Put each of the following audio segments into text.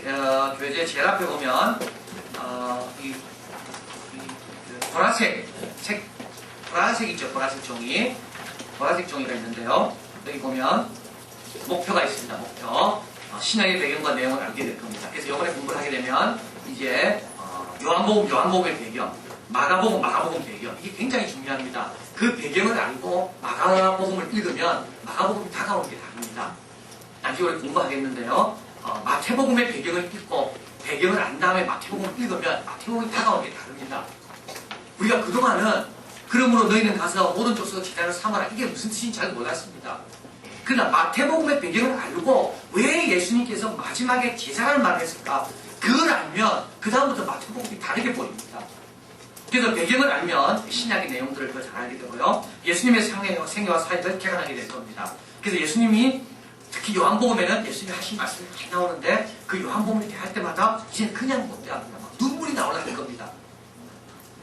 교재 제일 앞에 보면 이 보라색 책, 보라색 있죠? 보라색 종이가 있는데요. 여기 보면 목표가 있습니다. 목표. 신약의 배경과 내용을 알게 될 겁니다. 그래서 이번에 공부를 하게 되면 이제 요한복음의 배경, 마가복음 배경, 이게 굉장히 중요합니다. 그 배경을 알고 마가복음을 읽으면 마가복음이 다가오는 게 다릅니다. 나중에 우리 공부하겠는데요. 마태복음의 배경을 읽고 배경을 안 다음에 마태복음을 읽으면 마태복음이 다가오는 게 다릅니다. 우리가 그동안은 그러므로 너희는 가서 모든 족속을 제자로 삼아라, 이게 무슨 뜻인지 잘 몰랐습니다. 그러나 마태복음의 배경을 알고 왜 예수님께서 마지막에 제자라는 말을 했을까? 그걸 알면 그 다음부터 마태복음이 다르게 보입니다. 그래서 배경을 알면 신약의 내용들을 더 잘 알게 되고요. 예수님의 생애와 사역을 개관하게 될 겁니다. 그래서 예수님이 특히 요한복음에는 예수님이 하신 말씀이 많이 나오는데 그 요한복음을 할 때마다 이제 그냥 못 대합니다. 막 눈물이 나오려는 겁니다.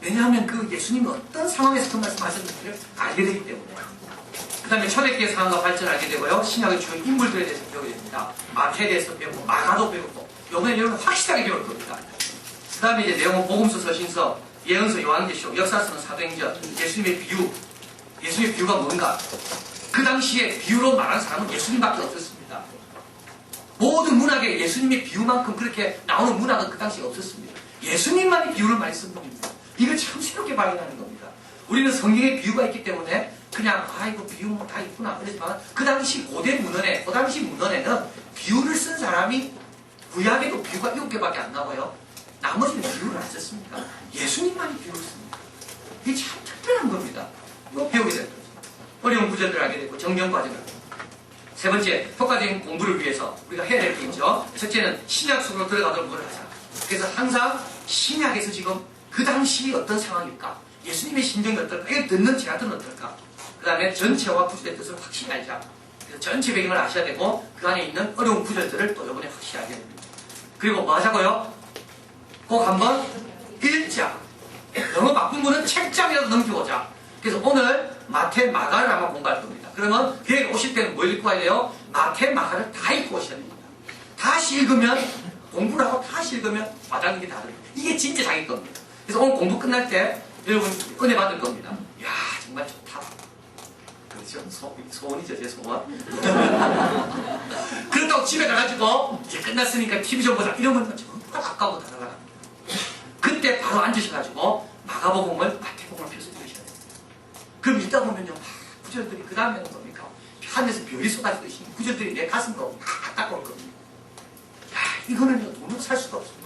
왜냐하면 그 예수님이 어떤 상황에서 그 말씀하셨는지를 알게 되기 때문에. 그 다음에 초대교회 상황과 발전을 알게 되고요. 신약의 주요 인물들에 대해서 배우게 됩니다. 마태에 대해서 배우고 마가도 배우고 이번에 여러분 확실하게 배울 겁니다. 그 다음에 이제 내용은 복음서, 서신서, 예언서, 요한계시록, 역사서는 사도행전, 예수님의 비유가 뭔가. 그 당시에 비유로 말하는 사람은 예수님밖에 없었습니다. 모든 문학에 예수님의 비유만큼 그렇게 나오는 문학은 그 당시에 없었습니다. 예수님만이 비유를 많이 쓴 분입니다. 이걸 참 새롭게 발견하는 겁니다. 우리는 성경에 비유가 있기 때문에 그냥 아이고 비유 뭐 다 있구나 그러지만 그 당시 그 당시 문헌에는 비유를 쓴 사람이 구약에도 비유가 7개밖에 안 나와요. 나머지는 비유를 안 썼습니다. 예수님만이 비유를 씁니다. 이게 참 특별한 겁니다. 이거 배우게 될 거죠. 어려운 구절들을 알게 되고 정령 과정을. 세 번째, 효과적인 공부를 위해서 우리가 해야 될 게 있죠. 첫째는 신약 속으로 들어가도록 노력하자. 그래서 항상 신약에서 지금 그 당시 어떤 상황일까? 예수님의 심정이 어떨까? 이걸 듣는 제자들은 어떨까? 그 다음에 전체와 구절의 뜻을 확실히 알자. 그래서 전체 배경을 아셔야 되고 그 안에 있는 어려운 구절들을 또 이번에 확실히 알게 됩니다. 그리고 뭐 하자고요? 꼭 한번 읽자. 너무 바쁜 분은 책장이라도 넘겨보자. 그래서 오늘 마태, 마가를 아마 공부할 겁니다. 그러면 여기 오실 때는 뭘 읽고 와야 돼요? 마태, 마가를 다 읽고 오셔야 됩니다. 다시 읽으면, 공부를 하고 다시 읽으면 와닿는 게 다릅니다. 이게 진짜 자기 겁니다. 그래서 오늘 공부 끝날 때 여러분 은혜 받을 겁니다. 이야, 정말 좋다. 그렇죠? 소원이죠, 제 소원. 그렇다고 집에 가가지고 이제 끝났으니까 TV 좀 보자. 이러면 정말 아까워 다 나가랍니다. 그때 바로 앉으셔가지고 마가복음을, 마태복음을 펴서 들으셔야 됩니다. 그럼 읽다 보면요, 구절들이 그 다음에는 뭡니까? 하늘에서 별이 쏟아지듯이 구절들이 내 가슴으로 막 닦아올 겁니다. 야, 이거는요, 돈으로 살 수가 없습니다.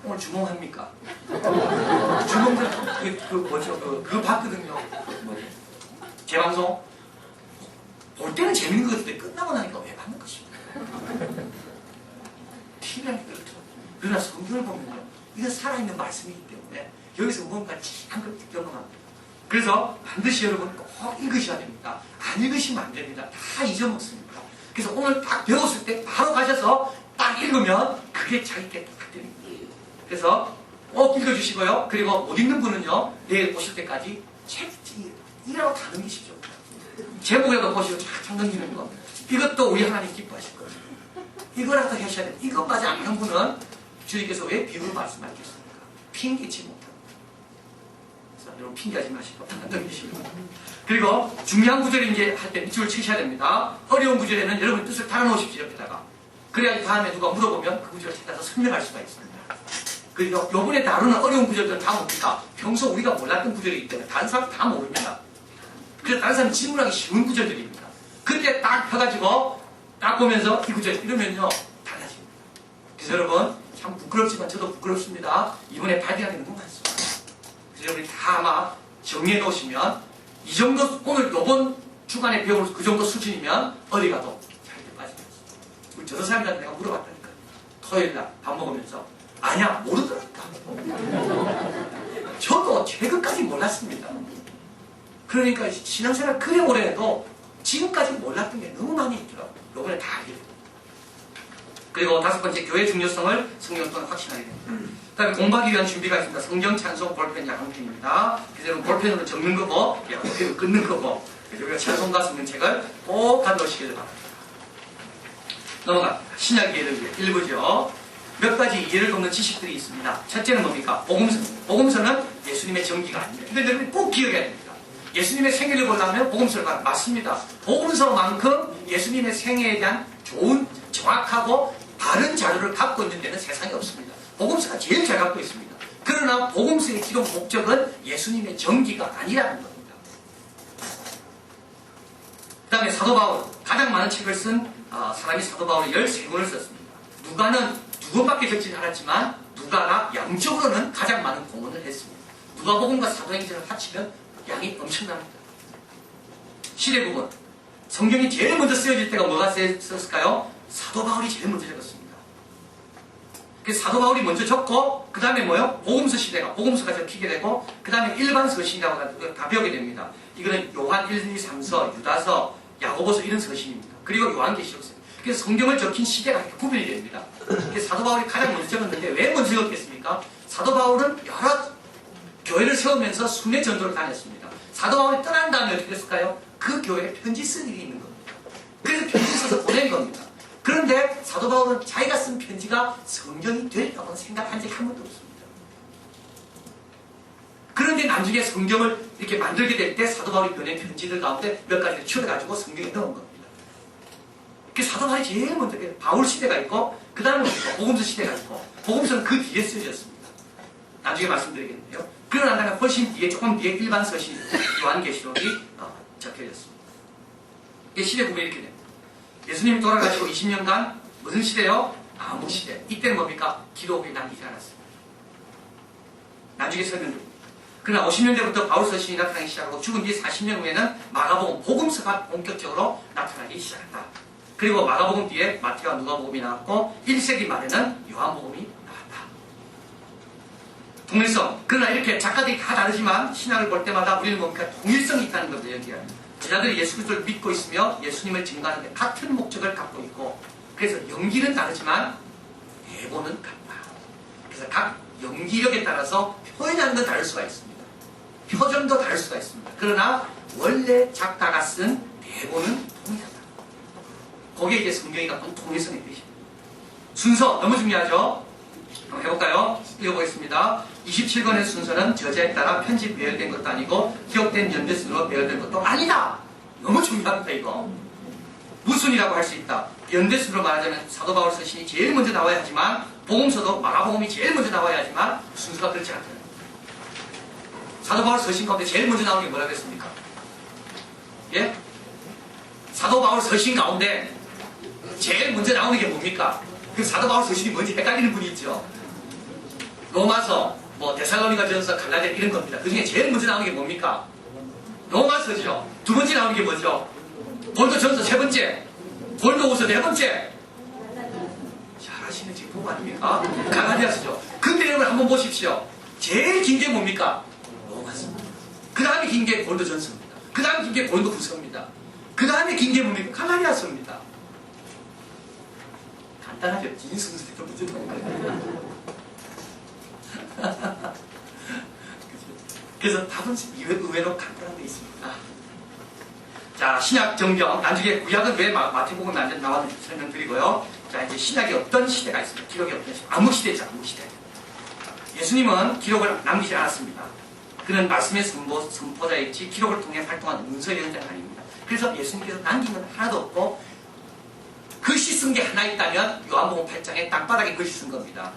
오늘 주몽합니까? 주몽들, 그거 봤거든요. 제 방송? 볼 때는 재밌는 것 같은데 끝나고 나니까 왜 받는 것입니까? TV하니까 그렇죠. 그러나 성경을 보면요, 이건 살아있는 말씀이기 때문에 여기서 뭔가 진한 걸 경험합니다. 그래서 반드시 여러분 꼭 읽으셔야 됩니다. 안 읽으시면 안 됩니다. 다 잊어먹습니다. 그래서 오늘 딱 배웠을 때 바로 가셔서 딱 읽으면 그게 자기께 딱 됩니다. 그래서 꼭 읽어주시고요. 그리고 못 읽는 분은요, 내일 오실 때까지 책 이라고 다 넘기십시오. 제목에도 보시고 쫙 넘기는 거. 이것도 우리 하나님 기뻐하실 거예요. 이거라도 하셔야 돼요. 이것까지 안 하는 분은 주님께서 왜 비유를 말씀하셨습니까? 핑계치 못합니다. 그래서 여러분 핑계하지 마시고 다 넘기시고. 그리고 중요한 구절이 이제 할 때 밑줄을 치셔야 됩니다. 어려운 구절에는 여러분 뜻을 달아놓으십시오. 옆에다가. 그래야지 다음에 누가 물어보면 그 구절을 찾아서 설명할 수가 있습니다. 그리고 요번에 다루는 어려운 구절들은 다 뭡니까? 평소 우리가 몰랐던 구절이기 때문에 다른 사람 다 모릅니다. 그래서 다른 사람 질문하기 쉬운 구절들입니다. 그때 딱 펴가지고 딱 보면서 이 구절 이러면요 달라집니다. 그래서 여러분 참 부끄럽지만 저도 부끄럽습니다. 이번에 발견하는 게 너무 많습니다. 그래서 여러분이 다 아마 정리해 놓으시면 이 정도 오늘 요번 주간에 배울 그 정도 수준이면 어디 가도 잘 때 빠집니다. 우리 저런 사람들한테 내가 물어봤다니까. 토요일날 밥 먹으면서 아니야 모르더라니까. 저도 최근까지 몰랐습니다. 그러니까 신앙생활 그래 오래 해도 지금까지 몰랐던 게 너무 많이 있더라고요. 요번에 다 알게 됩니다. 그리고 다섯 번째, 교회의 중요성을 성경 통해 확신하게 됩니다. 그 다음에 공부하기 위한 준비가 있습니다. 성경, 찬송, 볼펜, 야광펜입니다. 그래서 볼펜으로 적는 거고 야광펜으로 끊는 거고 우리가 찬송과 성경책을 꼭 가져오시길 바랍니다. 넘어갑니다. 신약 기회를 위해 1부죠. 몇 가지 이해를 돕는 지식들이 있습니다. 첫째는 뭡니까? 복음서. 복음서는 예수님의 전기가 아닙니다. 근데 여러분이 꼭 기억해야 됩니다. 예수님의 생애를 보려면 복음서를 봐야 맞습니다. 복음서만큼 예수님의 생애에 대한 좋은, 정확하고 바른 자료를 갖고 있는 데는 세상에 없습니다. 복음서가 제일 잘 갖고 있습니다. 그러나 복음서의 기록 목적은 예수님의 전기가 아니라는 겁니다. 그 다음에 사도 바울, 가장 많은 책을 쓴 사람이 사도 바울이 13권을 썼습니다. 누가는 2권밖에 적지 않았지만 누가가 양적으로는 가장 많은 공헌을 했습니다. 누가복음과 사도행전을 합치면 양이 엄청납니다. 시대 부분, 성경이 제일 먼저 쓰여질 때가 뭐가 쓰였을까요? 사도 바울이 제일 먼저 적었습니다. 그래서 사도 바울이 먼저 적고 그 다음에 뭐요? 복음서 시대가 복음서가 적히게 되고 그 다음에 일반 서신이라고 다 배우게 됩니다. 이거는 요한 1, 2, 3서, 유다서, 야고보서 이런 서신입니다. 그리고 요한계시록서. 그래서 성경을 적힌 시대가 이렇게 구분이 됩니다. 그래서 사도 바울이 가장 먼저 적었는데 왜 먼저 적었겠습니까? 사도 바울은 여러 교회를 세우면서 순회 전도를 다녔습니다. 사도 바울이 떠난 다음에 어떻게 됐을까요? 그 교회에 편지 쓸 일이 있는 겁니다. 그래서 편지 써서 보낸 겁니다. 그런데 사도 바울은 자기가 쓴 편지가 성경이 되리라고는 생각한 적이 한 번도 없습니다. 그런데 나중에 성경을 이렇게 만들게 될 때 사도 바울이 보낸 편지들 가운데 몇 가지를 추려가지고 성경에 넣은 겁니다. 그 사도 바울이 제일 먼저 바울 시대가 있고 그 다음에 복음서 시대가 있고 복음서는 그 뒤에 쓰여졌습니다. 나중에 말씀드리겠는데요. 그러나 다음에 훨씬 뒤에 조금 뒤에 일반 서신 요한계시록이 적혀졌습니다. 이 시대 구분이 이렇게 됩니다. 예수님이 돌아가시고 20년간 무슨 시대요? 암흑 시대. 이때는 뭡니까? 기록이 남기지 않았습니다. 나중에 설명드립니다. 그러나 50년대부터 바울 서신이 나타나기 시작하고 죽은 뒤 40년 후에는 마가복음, 복음서가 본격적으로 나타나기 시작했다. 그리고 마가복음 뒤에 마태와 누가복음이 나왔고 1세기 말에는 요한복음이 나왔다. 동일성. 그러나 이렇게 작가들이 다 다르지만 신학을 볼 때마다 우리는 뭡니까? 동일성이 있다는 것을 얘기해요. 제자들이 예수 그리스도를 믿고 있으며 예수님을 증거하는 데 같은 목적을 갖고 있고 그래서 연기는 다르지만 대본은 같다. 그래서 각 연기력에 따라서 표현하는 건 다를 수가 있습니다. 표정도 다를 수가 있습니다. 그러나 원래 작가가 쓴 대본은 동일하다. 거기에 이제 성경이 갖고 통일성의 뜻입니다. 순서 너무 중요하죠? 한번 해볼까요? 읽어보겠습니다. 27권의 순서는 저자에 따라 편집 배열된 것도 아니고 기록된 연대순으로 배열된 것도 아니다. 너무 중요합니다. 이거 무순이라고 할 수 있다. 연대순으로 말하자면 사도 바울 서신이 제일 먼저 나와야 하지만 복음서도 마가복음이 제일 먼저 나와야 하지만 순서가 그렇지 않다. 사도 바울 서신 가운데 제일 먼저 나오는 게 뭐라고 했습니까? 예? 사도 바울 서신 가운데 제일 먼저 나오는 게 뭡니까? 그 사도 바울 서신이 뭔지 헷갈리는 분이 있죠. 로마서, 데살로니가 전서, 갈라디아 이런 겁니다. 그 중에 제일 먼저 나오는 게 뭡니까? 로마서죠. 두 번째 나오는 게 뭐죠? 고린도 전서 세 번째, 고린도 후서 네 번째. 잘하시는 제품 아닙니까? 갈라디아서죠. 근데 여러분 한번 보십시오. 제일 긴 게 뭡니까? 로마서입니다. 그 다음에 긴 게 고린도 전서입니다. 그 다음에 긴 게 고린도 후서입니다. 그 다음에 긴 게 뭡니까? 갈라디아서입니다. 간단하죠. 긴 순서대로 문제 나온 거예요. 그래서 답은 의외로 간단한 데 있습니다. 자, 신약 정경, 나중에 구약은 왜 마태복음 나왔는지 설명드리고요. 자, 이제 신약이 어떤 시대가 있습니다. 기록이 어떤 시대? 암흑 시대죠, 암흑 시대. 예수님은 기록을 남기지 않았습니다. 그는 말씀의 선포자였지 기록을 통해 활동한 문서연자가 아닙니다. 그래서 예수님께서 남긴 건 하나도 없고 글씨 쓴 게 하나 있다면 요한복음 8장에 땅바닥에 글씨 쓴 겁니다.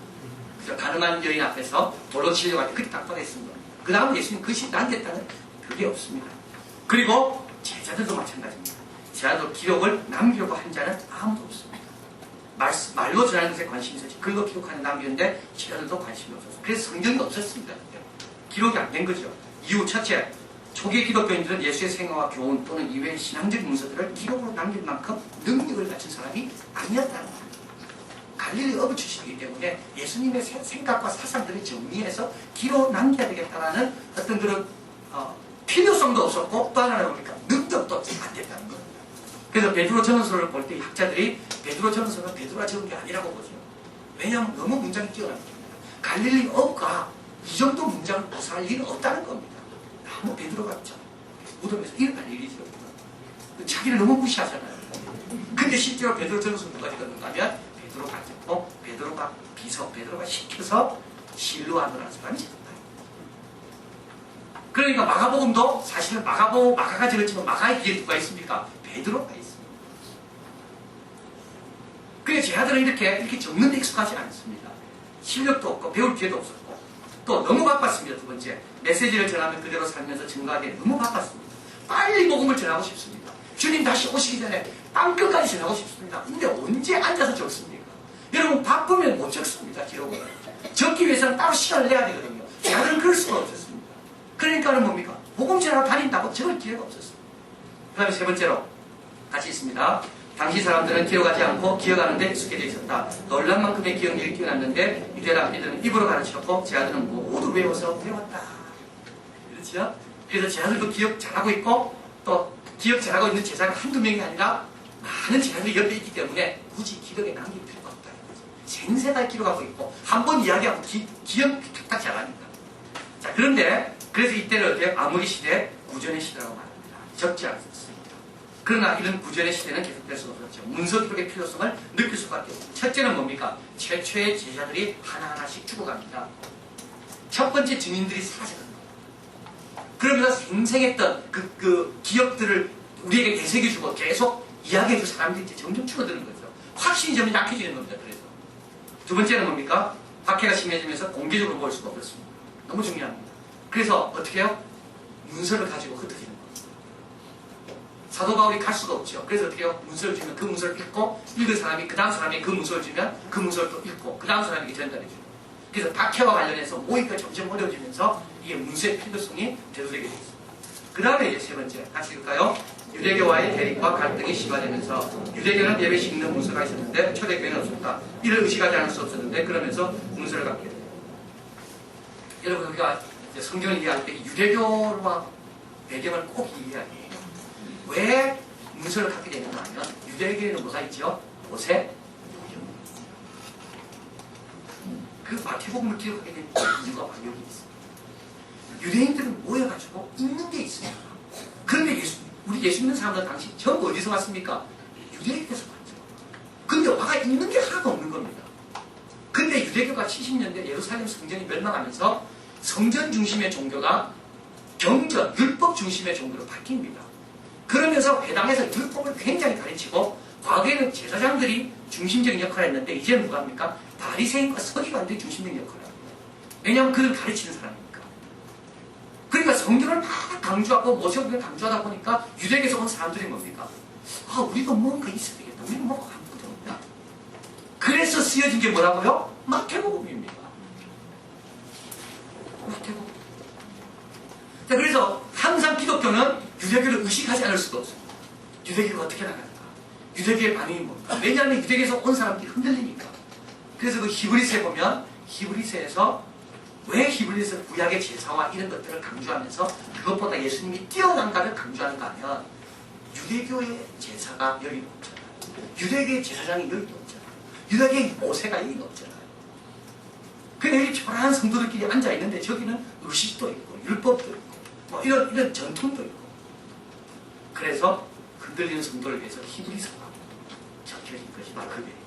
그래서 가늠한 여인 앞에서 돌로 치려고 할 때 그때 땅바닥에 쓴 겁니다. 그 다음 예수님 글씨 남겼다는 그게 없습니다. 그리고 제자들도 마찬가지입니다. 제자도 기록을 남기려고 한 자는 아무도 없습니다. 말로 전하는 것에 관심이 있었지 글로 기록하는 남기는데 제자들도 관심이 없었어요. 그래서 성경이 없었습니다. 기록이 안 된 거죠. 이유 첫째, 초기 기독교인들은 예수의 생애와 교훈 또는 이외의 신앙적인 문서들을 기록으로 남길 만큼 능력을 갖춘 사람이 아니었다는 겁니다. 갈릴리 어부 출신이기 때문에 예수님의 생각과 사상들을 정리해서 기록 남겨야 되겠다라는 어떤 그런 필요성도 없었고 또 하나는 뭡니까? 능력도 안 됐다는 겁니다. 그래서 베드로 전서를 볼 때 학자들이 베드로 전서는 베드로가 적은 게 아니라고 보죠. 왜냐하면 너무 문장이 뛰어납니다. 갈릴리 어부가 이 정도 문장을 구사할 일은 없다는 겁니다. 너무 베드로가 있죠. 무덤에서 일어날 일이죠. 자기를 너무 무시하잖아요. 근데 실제로 베드로 전서 누가 읽었는가 하면 베드로가 읽고 베드로가 비서 베드로가 시켜서 진로하느라는 사람이 있었다. 그러니까 마가복음도 사실은 마가가 적었지만 마가의 뒤에 누가 있습니까? 베드로가 있습니다. 그래서 제 아들은 이렇게 적는 데 익숙하지 않습니다. 실력도 없고 배울 기회도 없었고 또 너무 바빴습니다. 두 번째, 메시지를 전하면 그대로 살면서 증거하기에 너무 바빴습니다. 빨리 복음을 전하고 싶습니다. 주님 다시 오시기 전에 땅끝까지 전하고 싶습니다. 근데 언제 앉아서 적습니까? 여러분 바쁘면 못 적습니다. 기록을 적기 위해서는 따로 시간을 내야 되거든요. 제 아들은 그럴 수가 없었습니다. 그러니까는 뭡니까? 복음 전하러 다닌다고 적을 기회가 없었습니다. 그 다음에 세 번째로 같이 있습니다. 당시 사람들은 기억하지 않고 기억하는 데 익숙해져 있었다. 놀란 만큼의 기억력이 뛰어났는데 유대라 이들은 입으로 가르쳤고 제 아들은 모두 외워서 배웠다. 그렇죠? 그래서 제 아들도 기억 잘하고 있고 또 기억 잘하고 있는 제자가 한두 명이 아니라 많은 제자들이 옆에 있기 때문에 굳이 기록에 남길 필요가 없다. 생생하게 기록하고 있고 한 번 이야기하고 기억 탁탁 잘하니까. 자, 그런데 그래서 이때는 어때요? 암흑의 시대, 구전의 시대라고 말합니다. 적지 않습니다. 그러나 이런 구전의 시대는 계속될 수 없었죠. 문서 기록의 필요성을 느낄 수밖에 없습니다. 첫째는 뭡니까? 최초의 제자들이 하나하나씩 죽어갑니다. 첫 번째 증인들이 사라져갑니다. 그러면서 생생했던 그 기억들을 우리에게 되새겨주고 계속 이야기해줄 사람들이 이제 점점 줄어드는 거죠. 확신이 점점 약해지는 겁니다. 그래서 두 번째는 뭡니까? 박해가 심해지면서 공개적으로 볼 수가 없었습니다. 너무 중요합니다. 그래서 어떻게 해요? 문서를 가지고 흩어지는 거예요. 사도 바울이 갈 수가 없죠. 그래서 어떻게 해요? 문서를 주면 그 문서를 읽고 읽은 사람이 그 다음 사람이 그 문서를 주면 그 문서를 또 읽고 그 다음 사람에게 전달해줘요. 그래서 박해와 관련해서 모의가 점점 어려워지면서 이게 문서의 필요성이 대두되게 되어 있습니다. 그 다음에 이제 세 번째 같이 읽을까요? 유대교와의 대립과 갈등이 심화되면서 유대교는 예배식 있는 문서가 있었는데 초대교회는 없었다. 이를 의식하지 않을 수 없었는데 그러면서 문서를 갖게 됩니다. 여러분 우리가 성경을 이해할 때 유대교와 배경을 꼭 이해해야 해요. 왜 문서를 갖게 되는가 하면 유대교에는 뭐가 있죠? 모세, 그 마태복음을 기록하게 된 이유가 바로 여기 있습니다. 유대인들은 모여가지고 읽는 게 있습니다. 그런데 우리 예수 믿는 사람들 당시 전부 어디서 왔습니까? 유대인에서 왔죠. 근데 와가 읽는 게 하나도 없는 겁니다. 근데 유대교가 70년대 예루살렘 성전이 멸망하면서 성전 중심의 종교가 경전, 율법 중심의 종교로 바뀝니다. 그러면서 회당에서 율법을 굉장히 가르치고 과거에는 제사장들이 중심적인 역할을 했는데 이제는 누가 합니까? 바리새인과 서기관들이 중심적인 역할을 합니다. 왜냐하면 그를 가르치는 사람이니까. 그러니까 성경을 막 강조하고 모세오경을 강조하다 보니까 유대교에서 온 사람들이 뭡니까? 아, 우리도 뭔가 있어야 되겠다. 우리는 뭔가 아무것도 없다. 그래서 쓰여진 게 뭐라고요? 마태복음입니다. 마태복음. 자, 그래서 항상 기독교는 유대교를 의식하지 않을 수가 없습니다. 유대교가 어떻게 나갈까? 유대교의 반응이 뭡니까? 왜냐하면 유대교에서 온 사람들이 흔들리니까. 그래서 그 히브리서에 보면 히브리서에서 왜 히브리서 구약의 제사와 이런 것들을 강조하면서 그것보다 예수님이 뛰어난가를 강조하는가 하면 유대교의 제사가 여기 없잖아요. 유대교의 제사장이 여기 없잖아요. 유대교의 모세가 여기 없잖아요. 근데 여기 초라한 성도들끼리 앉아있는데 저기는 의식도 있고 율법도 있고 뭐 이런 전통도 있고 그래서 흔들리는 성도를 위해서 히브리서가 적혀진 것이 바로 그 배경이에요.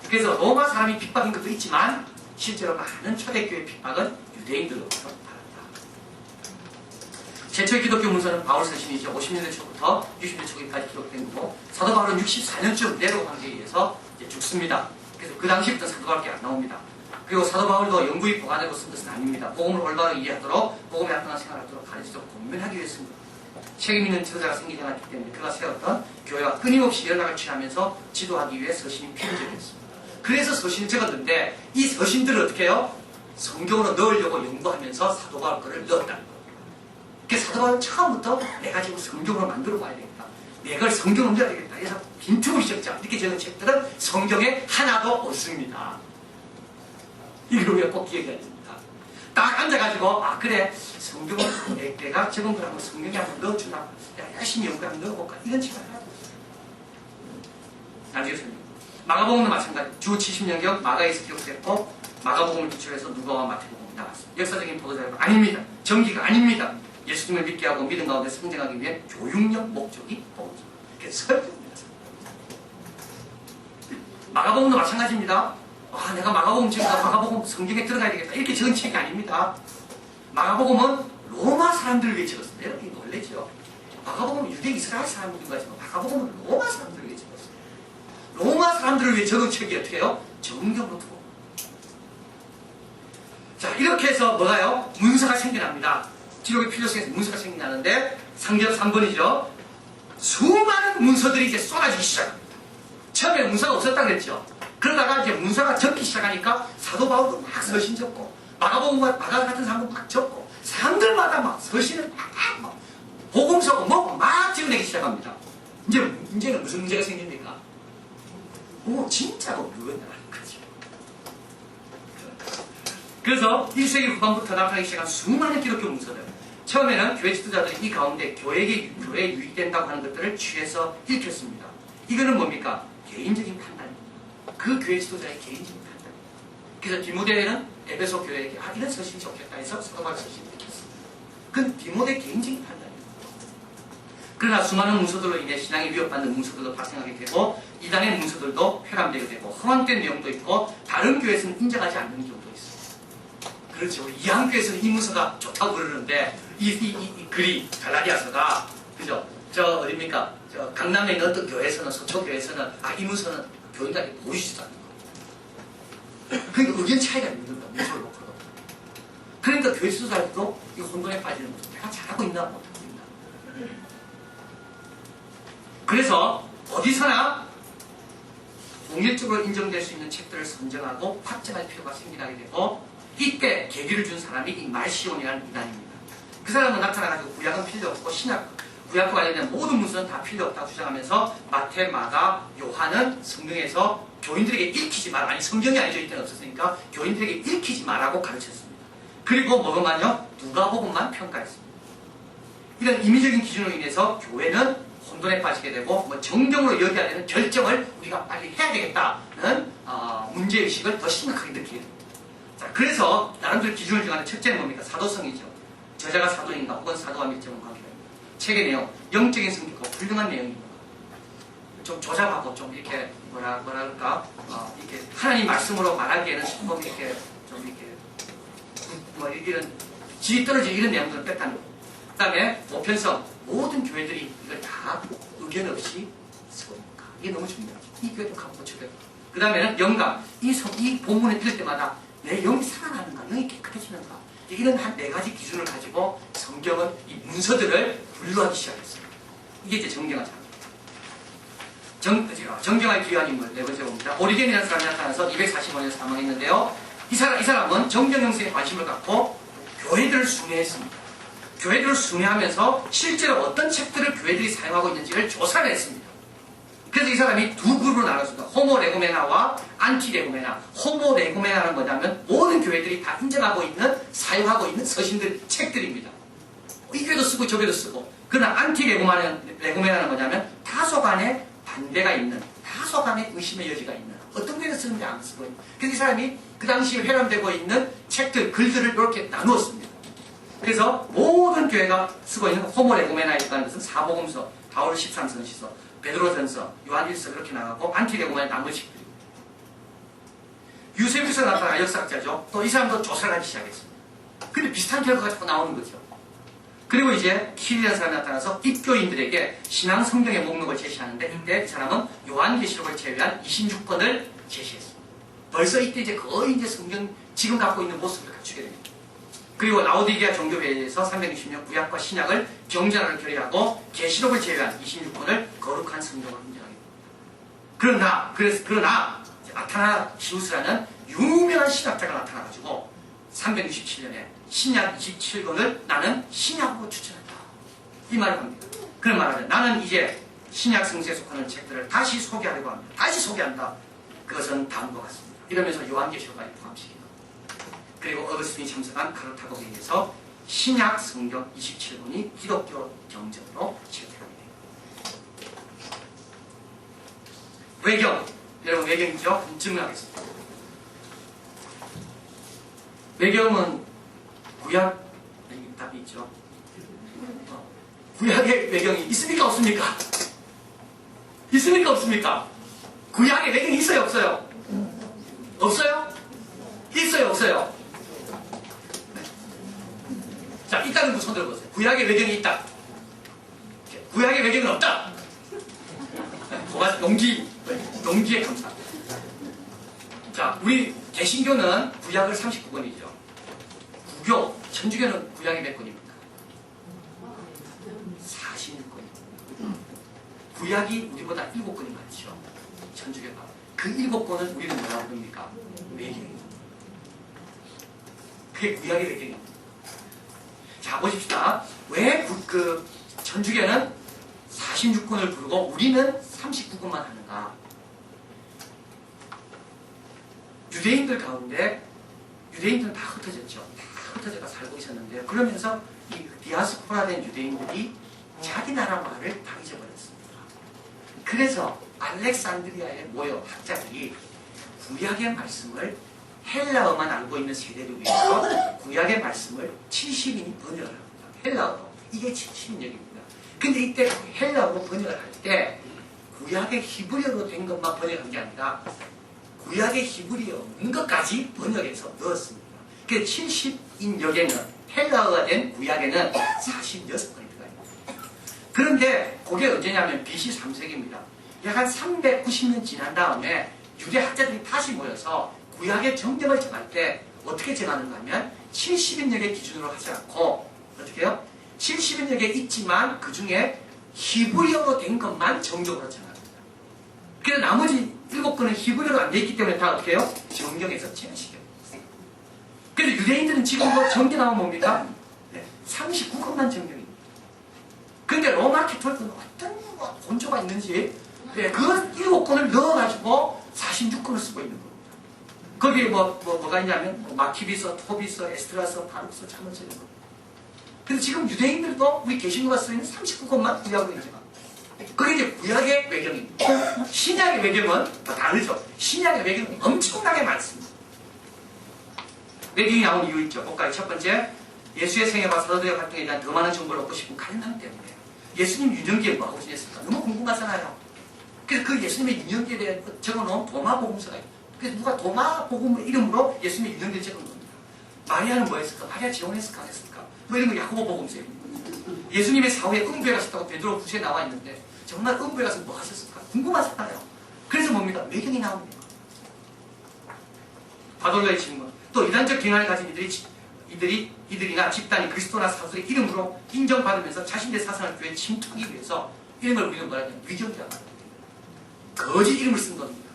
그래서 로마 사람이 핍박인 것도 있지만 실제로 많은 초대교회 핍박은 유대인들로부터 받았다. 최초의 기독교 문서는 바울 서신이죠. 50년대 초부터 60년대 초기까지 기록된 거고 사도 바울은 64년쯤 네로 황제에 의해서 이제 죽습니다. 그래서 그 당시부터 사도 바울밖에 안 나옵니다. 그리고 사도 바울도 영구히 보관하고 쓴 것은 아닙니다. 복음을 올바로 이해하도록 복음에 합당한 생활하도록 가르치도록 권면하기 위해서입니다. 책임 있는 지도자가 생기지 않았기 때문에 그가 세웠던 교회와 끊임없이 연락을 취하면서 지도하기 위해 서신이 필요했습니다. 그래서 서신을 적었는데 이 서신들을 어떻게 해요? 성경으로 넣으려고 연구하면서 사도 바울 거를 넣었다는 겁니다. 그래서 사도 바울은 처음부터 내가 지금 성경으로 만들어 봐야 되겠다. 내가 성경으로 넣어야 되겠다. 그래서 빈틈없이 적자. 이렇게 적은 책들은 성경에 하나도 없습니다. 이걸 우리가 꼭 기억해야 됩니다. 딱 앉아가지고 아 그래 성경을 내가 적은 걸 한번 성경에 한번 넣어주나 야, 열심히 연구를 한번 넣어볼까 이런 책을 하나도 없어요. 나중에 설명. 마가복음도 마찬가지. 주 70년경 마가에서 기록됐고 마가복음을 기초로 해서 누가와 마태복음이 나왔습니다. 역사적인 보도자료가 아닙니다. 전기가 아닙니다. 예수님을 믿게 하고 믿음 가운데 성장하기 위해 교육력 목적이 보호자. 그래서 설교입니다. 마가복음도 마찬가지입니다. 내가 마가복음 지금 마가복음 성경에 들어가야 되겠다 이렇게 적은 책이 아닙니다. 마가복음은 로마 사람들을 위해 적었습니다. 여러분이 놀라죠? 마가복음은 유대 이스라엘 사람들인 거지만 마가복음은 로마 사람들을 위해 적었어요. 로마 사람들을 위해 적은 책이 어떻게 해요? 정경으로 들어옵니다. 자, 이렇게 해서 뭐가요? 문서가 생겨납니다. 기록의 필요성에서 문서가 생겨나는데 상기업 3번이죠. 수많은 문서들이 이제 쏟아지기 시작합니다. 처음에 문서가 없었다 그랬죠. 그러다가 이제 문서가 적기 시작하니까 사도 바울도 막 서신 적고 마가 같은 사람도 막 적고 사람들마다 막 서신을 막 복음서 막 찍어내기 시작합니다. 이제는 무슨 문제가 생깁니까? 진짜로 누구냐는 거죠. 그래서 1세기 후반부터 나타나기 시작한 수많은 기독교 문서들. 처음에는 교회 지도자들이 이 가운데 교회에 유익된다고 하는 것들을 취해서 읽혔습니다. 이거는 뭡니까? 개인적인 판단입니다. 그 교회 지도자의 개인적인 판단입니다. 그래서 디모데는 에베소 교회에게 이런 서신이 좋겠다 해서 사도바울 서신을 읽혔습니다. 그건 디모데의 개인적인 판단입니다. 그러나 수많은 문서들로 인해 신앙이 위협받는 문서들도 발생하게 되고 이단의 문서들도 폐람되게 되고 허황된 내용도 있고 다른 교회에서는 인정하지 않는 경우도 있습니다. 그렇죠. 우리 이한교에서는 이 문서가 좋다고 그러는데 이 글이 갈라디아서가 그죠? 저 어딥니까? 저 강남에 있는 어떤 교회에서는 서초교회에서는 이 문서는 교인들에게 보여주지도 않는 거예요. 그러니까 의견 차이가 있는 겁니다. 문서를 놓고도. 그러니까 교회 지도자들도 이 혼돈에 빠지는 거죠. 내가 잘하고 있나 못하고 있나. 그래서 어디서나 공일적으로 인정될 수 있는 책들을 선정하고 확정할 필요가 생기게 되고 이때 계기를 준 사람이 이 말시온이라는 이단입니다. 그 사람은 나타나가지고 구약은 필요 없고 구약과 관련된 모든 문서는 다 필요 없다고 주장하면서 마태, 마가, 요한은 성경에서 교인들에게 읽히지 마라. 아니 성경이 아니죠. 이때는 없었으니까 교인들에게 읽히지 마라고 가르쳤습니다. 그리고 뭐만요? 누가복음만 평가했습니다. 이런 임의적인 기준으로 인해서 교회는 혼돈에 빠지게 되고 정경으로 여겨야 되는 결정을 우리가 빨리 해야 되겠다는 문제의식을 더 심각하게 느끼게 됩니다. 자, 그래서 나름대로 기준을 정하는 첫째는 뭡니까? 사도성이죠. 저자가 사도인가 혹은 사도와 밀접한 관계입니다. 책의 내용, 영적인 성격과 훌륭한 내용입니다. 좀 조잡하고 좀 이렇게 뭐랄까 이렇게 하나님 말씀으로 말하기에는 조금 이렇게 좀 이렇게 이런 질이 떨어지는 이런 내용들을 뺐다는 거예요. 그 다음에 보편성, 모든 교회들이 이걸 다 의견 없이 쓰고 있는가. 이게 너무 중요하죠. 이 교회도 갖고 저 교회도. 그 다음에는 영감, 이 본문을 읽을 때마다 내 영이 살아나는가, 영이 깨끗해지는가. 이런 한 4가지 기준을 가지고 성경은 이 문서들을 분류하기 시작했습니다. 이게 이제 정경화자. 정경화의 귀한 인물 4번째 봅니다. 오리겐이라는 사람이 나타나서 245년에 사망했는데요. 이 사람은 정경 형성에 관심을 갖고 교회들을 숭례했습니다. 교회들을 숭례하면서 실제로 어떤 책들을 교회들이 사용하고 있는지를 조사를 했습니다. 그래서 이 사람이 두 그룹으로 나눴습니다. 호모 레고메나와 안티 레고메나. 호모 레고메나는 뭐냐면 모든 교회들이 다 인정하고 있는, 사용하고 있는 서신들, 책들입니다. 이 교회도 쓰고 저 교회도 쓰고. 그러나 안티 레고메나는 뭐냐면 다소간의 반대가 있는, 다소간의 의심의 여지가 있는, 어떤 교회는 쓰는데 안 쓰고 있는. 그래서 이 사람이 그 당시에 회람되고 있는 책들, 글들을 이렇게 나누었습니다. 그래서 모든 교회가 쓰고 있는 호모 레고메나에 있다는 것은 사복음서, 바울 13선시서, 베드로전서, 요한 1서 이렇게 나가고 안티레고마의 나머지들입니다. 유세비서 나타나 역사학자죠. 또 이 사람도 조사를 하기 시작했습니다. 근데 비슷한 결과가 자꾸 나오는 거죠. 그리고 이제 킬이라는 사람이 나타나서 입교인들에게 신앙 성경의 목록을 제시하는데 이때 이 사람은 요한계시록을 제외한 26권을 제시했습니다. 벌써 이때 이제 거의 이제 성경 지금 갖고 있는 모습을 갖추게 됩니다. 그리고 라오디게아 종교회의에서 360년 구약과 신약을 경전하를 결의하고 계시록을 제외한 26권을 거룩한 성경으로 인정하게 됩니다. 그러나 아타나 시우스라는 유명한 신학자가 나타나가지고 367년에 신약 27권을 나는 신약으로 추천한다. 이 말을 합니다. 그런 말을 하면 나는 이제 신약 성서에 속하는 책들을 다시 소개하려고 합니다. 다시 소개한다. 그것은 다음과 같습니다. 이러면서 요한계시록까지 포함시킵니다. 그리고 어거스틴이 참석한 카르타고 회의에서 신약 성경 27권이 기독교 경전으로 채택하게 됩니다. 외경, 여러분 외경이죠? 질문하겠습니다. 외경은 구약, 답이 있죠. 구약의 외경이 있습니까? 없습니까? 있습니까? 없습니까? 구약의 외경이 있어요? 없어요? 없어요? 있어요, 없어요? 네. 자, 있다는 분 손 들어보세요. 구약의 배경이 있다. 구약의 배경은 없다. 네. 용기에 감사. 자, 우리 개신교는 구약을 39권이죠. 구교, 천주교는 구약이 몇 권입니까? 46권입니다. 구약이 우리보다 7권이 많죠. 천주교가. 그 7권은 우리는 뭐라고 부릅니까? 외계입니다. 그게 구약의 외계입니다. 자, 보십시다. 왜 천주교는 46권을 부르고 우리는 39권만 하는가? 유대인들 가운데 유대인들은 다 흩어졌죠. 다 흩어져가 살고 있었는데요. 그러면서 이 디아스포라된 유대인들이 자기 나라 말을 다 잊어버렸습니다. 그래서 알렉산드리아에 모여 학자들이 구약의 말씀을 헬라어만 알고 있는 세대를 위해서 구약의 말씀을 70인이 번역을 합니다. 헬라어로. 이게 70인역입니다. 근데 이때 헬라어로 번역을 할 때 구약의 히브리어로 된 것만 번역한 게 아니라 구약의 히브리어 없는 것까지 번역해서 넣었습니다. 그 70인역에는 헬라어가 된 구약에는 46권이 들어가요. 그런데 그게 언제냐면 BC 3세기입니다. 약 한 390년 지난 다음에 유대 학자들이 다시 모여서 구약의 정정을 정할 때 어떻게 정하는가 하면 70인역의 기준으로 하지 않고 어떻게 해요? 70인역에 있지만 그 중에 히브리어로 된 것만 정정으로 정합니다. 그래서 나머지 7권은 히브리어로 안 돼 있기 때문에 다 어떻게 해요? 정경에서 제한시켜요. 그래서 유대인들은 지금 뭐 정경하면 뭡니까? 네, 39권만 정경입니다. 근데 로마 캐톨릭은 어떤 본조가 있는지 네, 그 7권을 넣어가지고 46권을 쓰고 있는 겁니다. 거기에 뭐가 있냐면 마키비서, 토비서, 에스트라서, 바룩서, 차문서 이런 거. 그래서 지금 유대인들도 우리 개신교가 쓰는 39권만 구약으로 인정합니다. 그게 이제 구약의 외경입니다. 신약의 외경은 더 다르죠. 신약의 외경은 엄청나게 많습니다. 외경이 나온 이유 있죠. 볼까요? 첫 번째, 예수의 생애와 사도들의 활동에 대한 더 많은 정보를 얻고 싶은 갈망 때문에. 예수님 유년기에 뭐하고 지냈을까? 너무 궁금하잖아요. 그래서 그 예수님의 유년기에 대해 적어놓은 도마복음서가 있어요. 그래서 누가 도마복음 이름으로 예수님의 유년기를 적어놓습니다. 마리아는 뭐 했을까? 마리아 지원했을까? 안 했을까? 뭐 이런 거 야고보 복음서예요. 예수님의 사후에 음부에 가셨다고 베드로 9시에 나와 있는데 정말 음부에 가서 뭐 하셨을까? 궁금하잖아요. 그래서 뭡니까? 외경이 나옵니다. 바돌로의 질문. 또 이단적 경향을 가진 이들이나 집단이 그리스도나 사도의 이름으로 인정받으면서 자신들의 사상을 교회에 침투하기 위해서 이런 걸 우리는 뭐라 하냐면 위경이라고 합니다. 거짓 이름을 쓴 겁니다.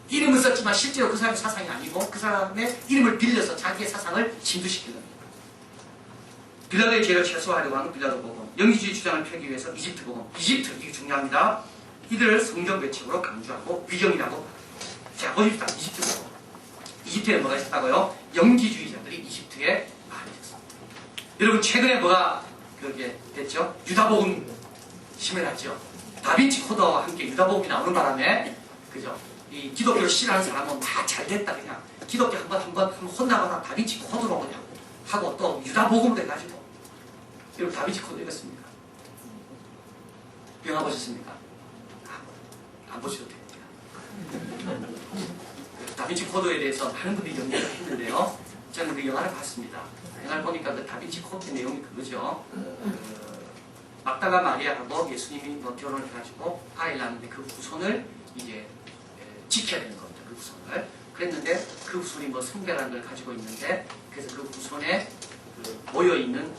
이름을 썼지만 실제로 그 사람의 사상이 아니고 그 사람의 이름을 빌려서 자기의 사상을 침투시키는 겁니다. 빌라도의 죄를 최소화하려고 하는 빌라도 복음, 영지주의 주장을 펴기 위해서 이집트 복음, 이집트 이게 중요합니다. 이들을 성경 배척으로 강조하고 위경이라고 합니다. 자, 보십시다. 이집트 복음. 이집트에 뭐가 있었다고요? 영지주의자들이 이집트에 많이 있었습니다. 여러분 최근에 뭐가 그게 됐죠? 유다복음 심해놨죠. 다빈치 코드와 함께 유다복음이 나오는 바람에 그죠? 이 기독교를 싫어하는 사람은 다 잘됐다 그냥 기독교 한번 혼나거나 다빈치 코드로 그냥 하고 또 유다복음으로 해가지고 여러분 다빈치 코드 읽었습니까? 영화 보셨습니까? 안 보셔도 됩니다. 다빈치 코드에 대해서 많은 분들이 연구를 했는데요. 저는 그 영화를 봤습니다. 영화를 보니까 그 다빈치 코드 내용이 그거죠. 막다가 마리아하고 예수님이 결혼을 해가지고 아이를 낳는데 그 후손을 이제 지켜야 되는 겁니다. 그 후손을. 그랬는데 그 후손이 뭐 성별한 걸 가지고 있는데 그래서 그 후손에 모여있는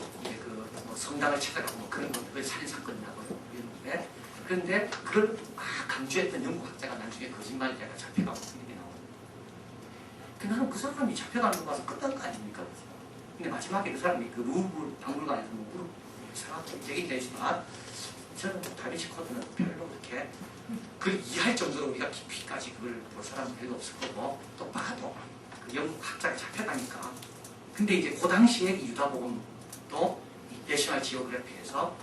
뭐 성당을 찾아가고 뭐 그런 것들, 그 살인사건이 나고 이랬는데 그런데 그걸 막 강조했던 영국 학자가 나중에 거짓말이다가 잡혀가고 이렇게 나옵니다. 근데 나는 그 사람이 잡혀가는 거 봐서 끝난 거 아닙니까? 근데 마지막에 그 사람이 그 루브르 박물관에서 뭐 무릎 사람들이 되긴 되지만 저는 다빈치 코드는 별로 그렇게 그걸 이해할 정도로 우리가 깊이까지 그걸 볼 사람은 별로 없을 거고 또 봐도 그 영국 학자가 잡혀가니까 근데 이제 그 당시에 이 유다복음도 이 내셔널 지오그래피에서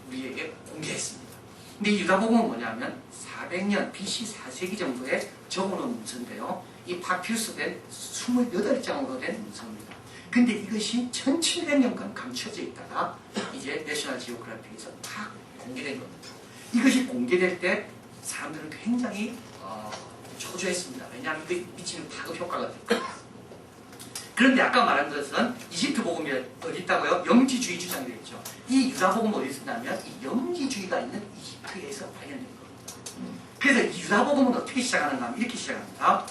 우리에게 공개했습니다. 근데 이 유다복음은 뭐냐면 400년 BC 4세기 정도에 적어놓은 문서인데요. 이 파피루스된 28장으로 된 문서입니다. 근데 이것이 1700년간 감춰져 있다가 이제 내셔널 지오그래피에서 다 공개된 겁니다. 이것이 공개될 때 사람들은 굉장히 초조했습니다. 왜냐하면 그 미치는 파급 효과거든요. 그런데 아까 말한 것은 이집트 복음이 어디 있다고요? 영지주의 주장이 되겠죠. 이 유다 복음은 어디 있었냐면 이 영지주의가 있는 이집트에서 발견된 겁니다. 그래서 이 유다 복음은 어떻게 시작하는가 하면 이렇게 시작합니다.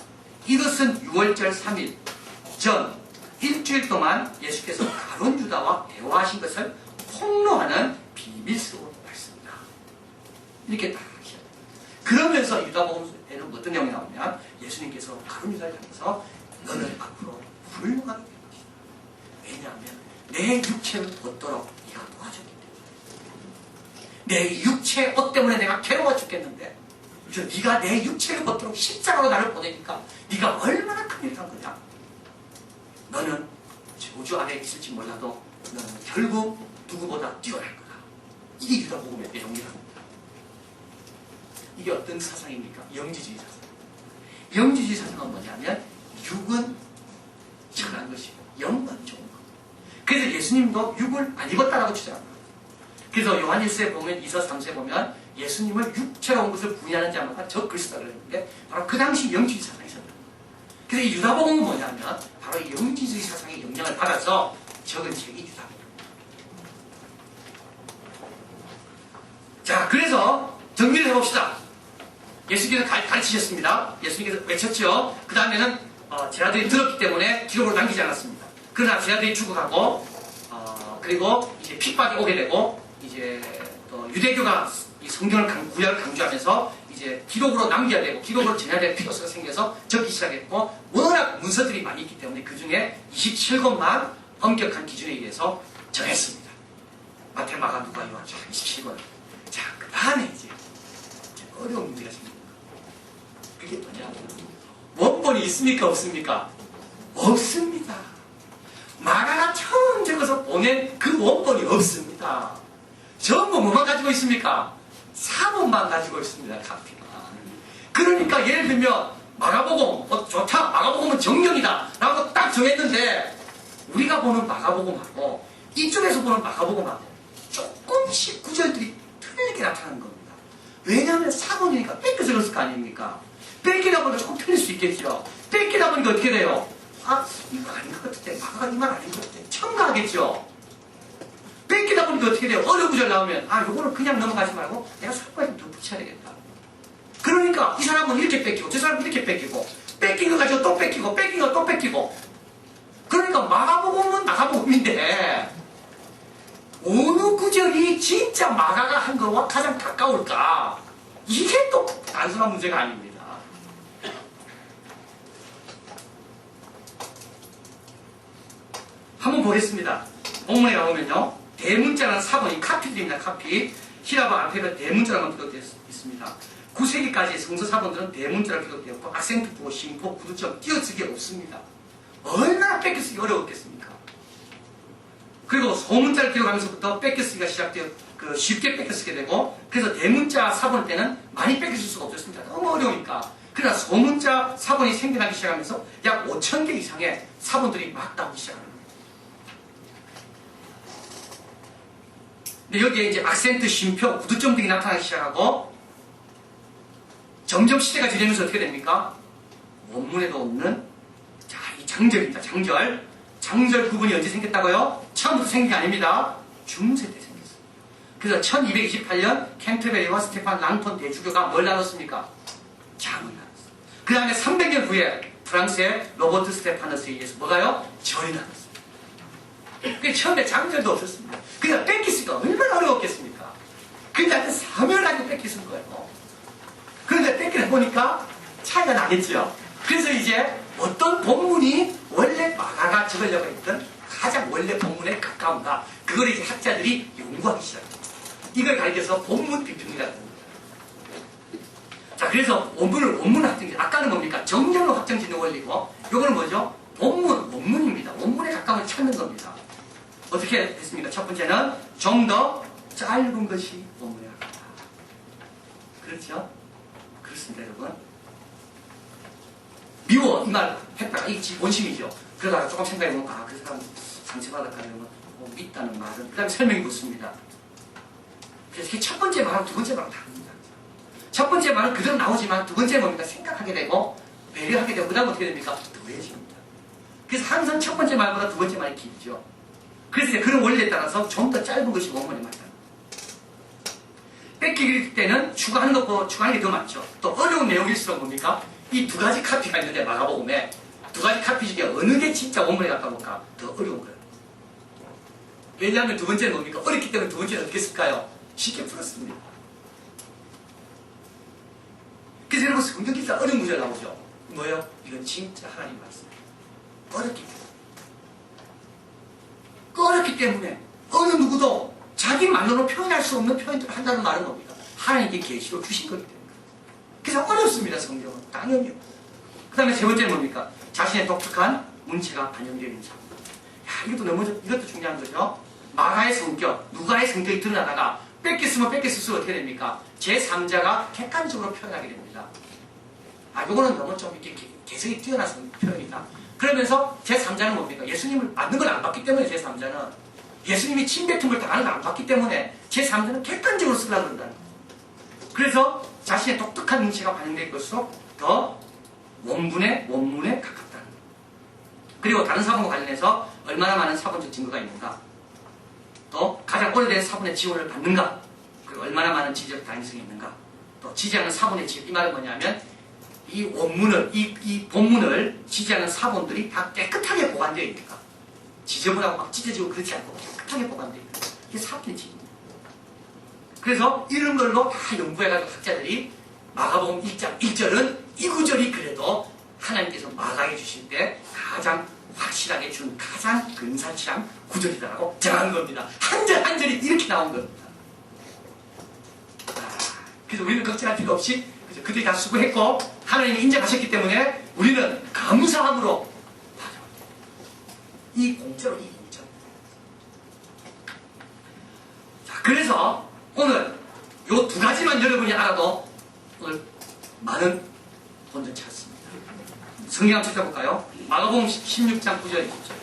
이것은 6월절 3일 전 일주일 동안 예수께서 가룟 유다와 대화하신 것을 폭로하는 비밀스러운 말씀이다. 이렇게 딱 시작합니다. 그러면서 유다 복음에는 어떤 내용이 나오냐면 예수님께서 가룟 유다를 향해서 너는 앞으로 훌륭하게 될 것이다. 왜냐하면 내 육체를 벗도록 네가 도와줬기 때문에. 내 육체 옷 때문에 내가 괴로워 죽겠는데 네가 내 육체를 벗도록 십자가로 나를 보내니까 네가 얼마나 큰 일을 한 거냐. 너는 우주 안에 있을지 몰라도 너는 결국 누구보다 뛰어날 거다. 이게 유다 복음의 내용이라고 합니다. 이게 어떤 사상입니까? 영지주의 사상. 영지주의 사상은 뭐냐면 육은 천한 것이고 영은 좋은 것. 그래서 예수님도 육을 안 입었다라고 주장합니다. 그래서 요한일서에 보면 2서 3서에 보면 예수님을 육체로 온 것을 부인하는 자마다 저 글쓰다를 했는데 바로 그 당시 영지주의 사상이 있었다. 그래서 이 유다복음은 뭐냐면 바로 이 영지주의 사상의 영향을 받아서 적은 책이 유다복음. 자, 그래서 정리를 해봅시다. 예수님께서 가르치셨습니다. 예수님께서 외쳤죠. 그 다음에는 제자들이 들었기 때문에 기록으로 남기지 않았습니다. 그러나 제자들이 죽어가고 그리고 이제 핍박이 오게 되고 이제 또 유대교가 이 성경을 구약을 강조하면서 이제 기록으로 남겨야 되고 기록으로 전해야 될 필요성이 생겨서 적기 시작했고 워낙 문서들이 많이 있기 때문에 그 중에 27권만 엄격한 기준에 의해서 정했습니다. 마태, 마가, 누가, 요한 27권. 자, 그 다음에 이제 어려운 문제가 생깁니다. 그게 뭐냐? 원본이 있습니까? 없습니까? 없습니다. 마가가 처음 적어서 보낸 그 원본이 없습니다. 전부 뭐만 가지고 있습니까? 사본만 가지고 있습니다. 카피가. 그러니까 예를 들면 마가복음 좋다. 마가복음은 정경이다 라고 딱 정했는데 우리가 보는 마가복음하고 이쪽에서 보는 마가복음하고 조금씩 구절들이 틀리게 나타나는 겁니다. 왜냐하면 사본이니까 뺏겨서 그랬을 거 아닙니까? 뺏기다 보니까 조금 틀릴 수 있겠죠. 뺏기다 보니까 어떻게 돼요? 아, 이거 아닌 것 같은데 마가가 이 말 아닌 것 같은데 첨가하겠죠. 뺏기다 보니까 어떻게 돼요? 어려운 구절 나오면 아, 요거는 그냥 넘어가지 말고 내가 설과에 좀 더 붙여야 되겠다. 그러니까 이 사람은 이렇게 뺏기고 저 사람은 이렇게 뺏기고 뺏긴 거 가지고 또 뺏기고 뺏긴 거 또 뺏기고 그러니까 마가복음은 마가복음인데 어느 구절이 진짜 마가가 한 거와 가장 가까울까? 이게 또 단순한 문제가 아닙니다. 한번 보겠습니다. 본문에 나오면요. 대문자라는 사본이 카피들입니다. 카피. 히라바 알파벳 대문자라만 기록되어 있습니다. 9세기까지 성서 사본들은 대문자로 기록되었고 악센트, 심포, 구두점 띄어쓰기 없습니다. 얼마나 뺏겨쓰기 어려웠겠습니까? 그리고 소문자를 기록하면서부터 뺏겨쓰기가 시작되어 쉽게 뺏겨쓰게 되고 그래서 대문자 사본 때는 많이 뺏겨쓸 수가 없었습니다. 너무 어려우니까. 그러나 소문자 사본이 생겨나기 시작하면서 약 5,000개 이상의 사본들이 막 나오기 시작합니다. 근데 여기에 이제 악센트, 쉼표, 구두점 등이 나타나기 시작하고 점점 시대가 지나면서 어떻게 됩니까? 원문에도 없는 자, 이 장절입니다. 장절. 장절 구분이 언제 생겼다고요? 처음부터 생긴 게 아닙니다. 중세 때 생겼어요. 그래서 1228년 캔터베리와 스테판 랑톤 대주교가 뭘 나눴습니까? 장을 나눴어요. 그 다음에 300년 후에 프랑스의 로버트 스테파너스에 의해서 뭐가요? 절이 나눴어요. 그 처음에 장절도 없었습니다. 그러니까 뺏기기가 얼마나 어려웠겠습니까? 그러니까 사명을 가지고 뺏기는 거예요. 그런데 뺏기다 보니까 차이가 나겠죠. 그래서 이제 어떤 본문이 원래 마가가 적으려고 했던 가장 원래 본문에 가까운가 그걸 이제 학자들이 연구하기 시작합니다. 이걸 가리켜서 본문 비평이라고 합니다. 자, 그래서 원문 확정지 아까는 뭡니까? 정렬로 확정짓는 원리고 이거는 뭐죠? 원문입니다. 원문에 가까운 찾는 겁니다. 어떻게 했습니까? 첫 번째는 좀 더 짧은 것이 원문에 가깝다. 그렇죠? 그렇습니다, 여러분. 미워 이 말 했다가 이게 원심이죠. 그러다가 조금 생각해보면 아, 그 사람 상처받았다 이러면 믿다는 말은 그 다음에 설명이 붙습니다. 그래서 첫 번째 말하고 두 번째 말은 다릅니다. 첫 번째 말은 그대로 나오지만 두 번째 뭡니까? 생각하게 되고 배려하게 되고 그 다음 어떻게 됩니까? 더해집니다. 그래서 항상 첫 번째 말보다 두 번째 말이 길죠. 그래서 이제 그런 원리에 따라서 좀 더 짧은 것이 원문에 맞다. 뺏길 때는 추가하는 것보다 추가하는 게 더 많죠. 또 어려운 내용일수록 뭡니까? 이 두 가지 카피가 있는데 마가복음에 두 가지 카피 중에 어느 게 진짜 원문에 가까울까? 더 어려운 거예요. 왜냐하면 두 번째는 뭡니까? 어렵기 때문에 두 번째는 어떻게 쓸까요? 쉽게 풀었습니다. 그래서 여러분 성경 기사 어려운 구절 나오죠? 뭐예요? 이건 진짜 하나님 말씀. 어렵기 때문에. 어렵기 때문에 어느 누구도 자기 말로는 표현할 수 없는 표현들을 한다는 말은 뭡니까? 하나님께 계시로 주신 거기 때문에. 그래서 어렵습니다, 성경은. 당연히요. 그 다음에 세 번째는 뭡니까? 자신의 독특한 문체가 반영되는 삶. 이것도 중요한 거죠. 마가의 성격, 누가의 성격이 드러나다가 뺏겼으면 뺏겼을수록 어떻게 됩니까? 제3자가 객관적으로 표현하게 됩니다. 요거는 너무 좀 이렇게 개성이 뛰어난 표현이다. 그러면서 제3자는 뭡니까? 예수님을 맞는 걸 안 봤기 때문에 제3자는 예수님이 침뱉은 걸 당하는 걸 안 봤기 때문에 제3자는 객관적으로 쓰려고 그런다는 거예요. 그래서 자신의 독특한 문체가 반영될 것일수록 더 원문에 가깝다는 거예요. 그리고 다른 사본과 관련해서 얼마나 많은 사본적 증거가 있는가, 또 가장 오래된 사본의 지원을 받는가, 그리고 얼마나 많은 지적 다양성이 있는가, 또 지지하는 사본의 지적. 이 말은 뭐냐면 이 원문을, 이 본문을 지지하는 사본들이 다 깨끗하게 보관되어 있는가, 지저분하고 막 찢어지고 그렇지 않고 깨끗하게 보관되어 있는가, 이게 사본의 지입니다. 그래서 이런 걸로 다 연구해가지고 학자들이 마가복음 1장 1절은 이 구절이 그래도 하나님께서 마가에 주실 때 가장 확실하게 준 가장 근사치한 구절이다라고 정한 겁니다. 한 절 한 절이 이렇게 나온 겁니다. 그래서 우리는 걱정할 필요 없이 그들이 다 수고했고 하나님이 인정하셨기 때문에 우리는 감사함으로 이 공짜로 이 인정. 자, 그래서 오늘 요 두 가지만 여러분이 알아도 오늘 많은 본전 찾습니다. 성경 한번 찾아볼까요? 마가복음 16장 9절에 있죠.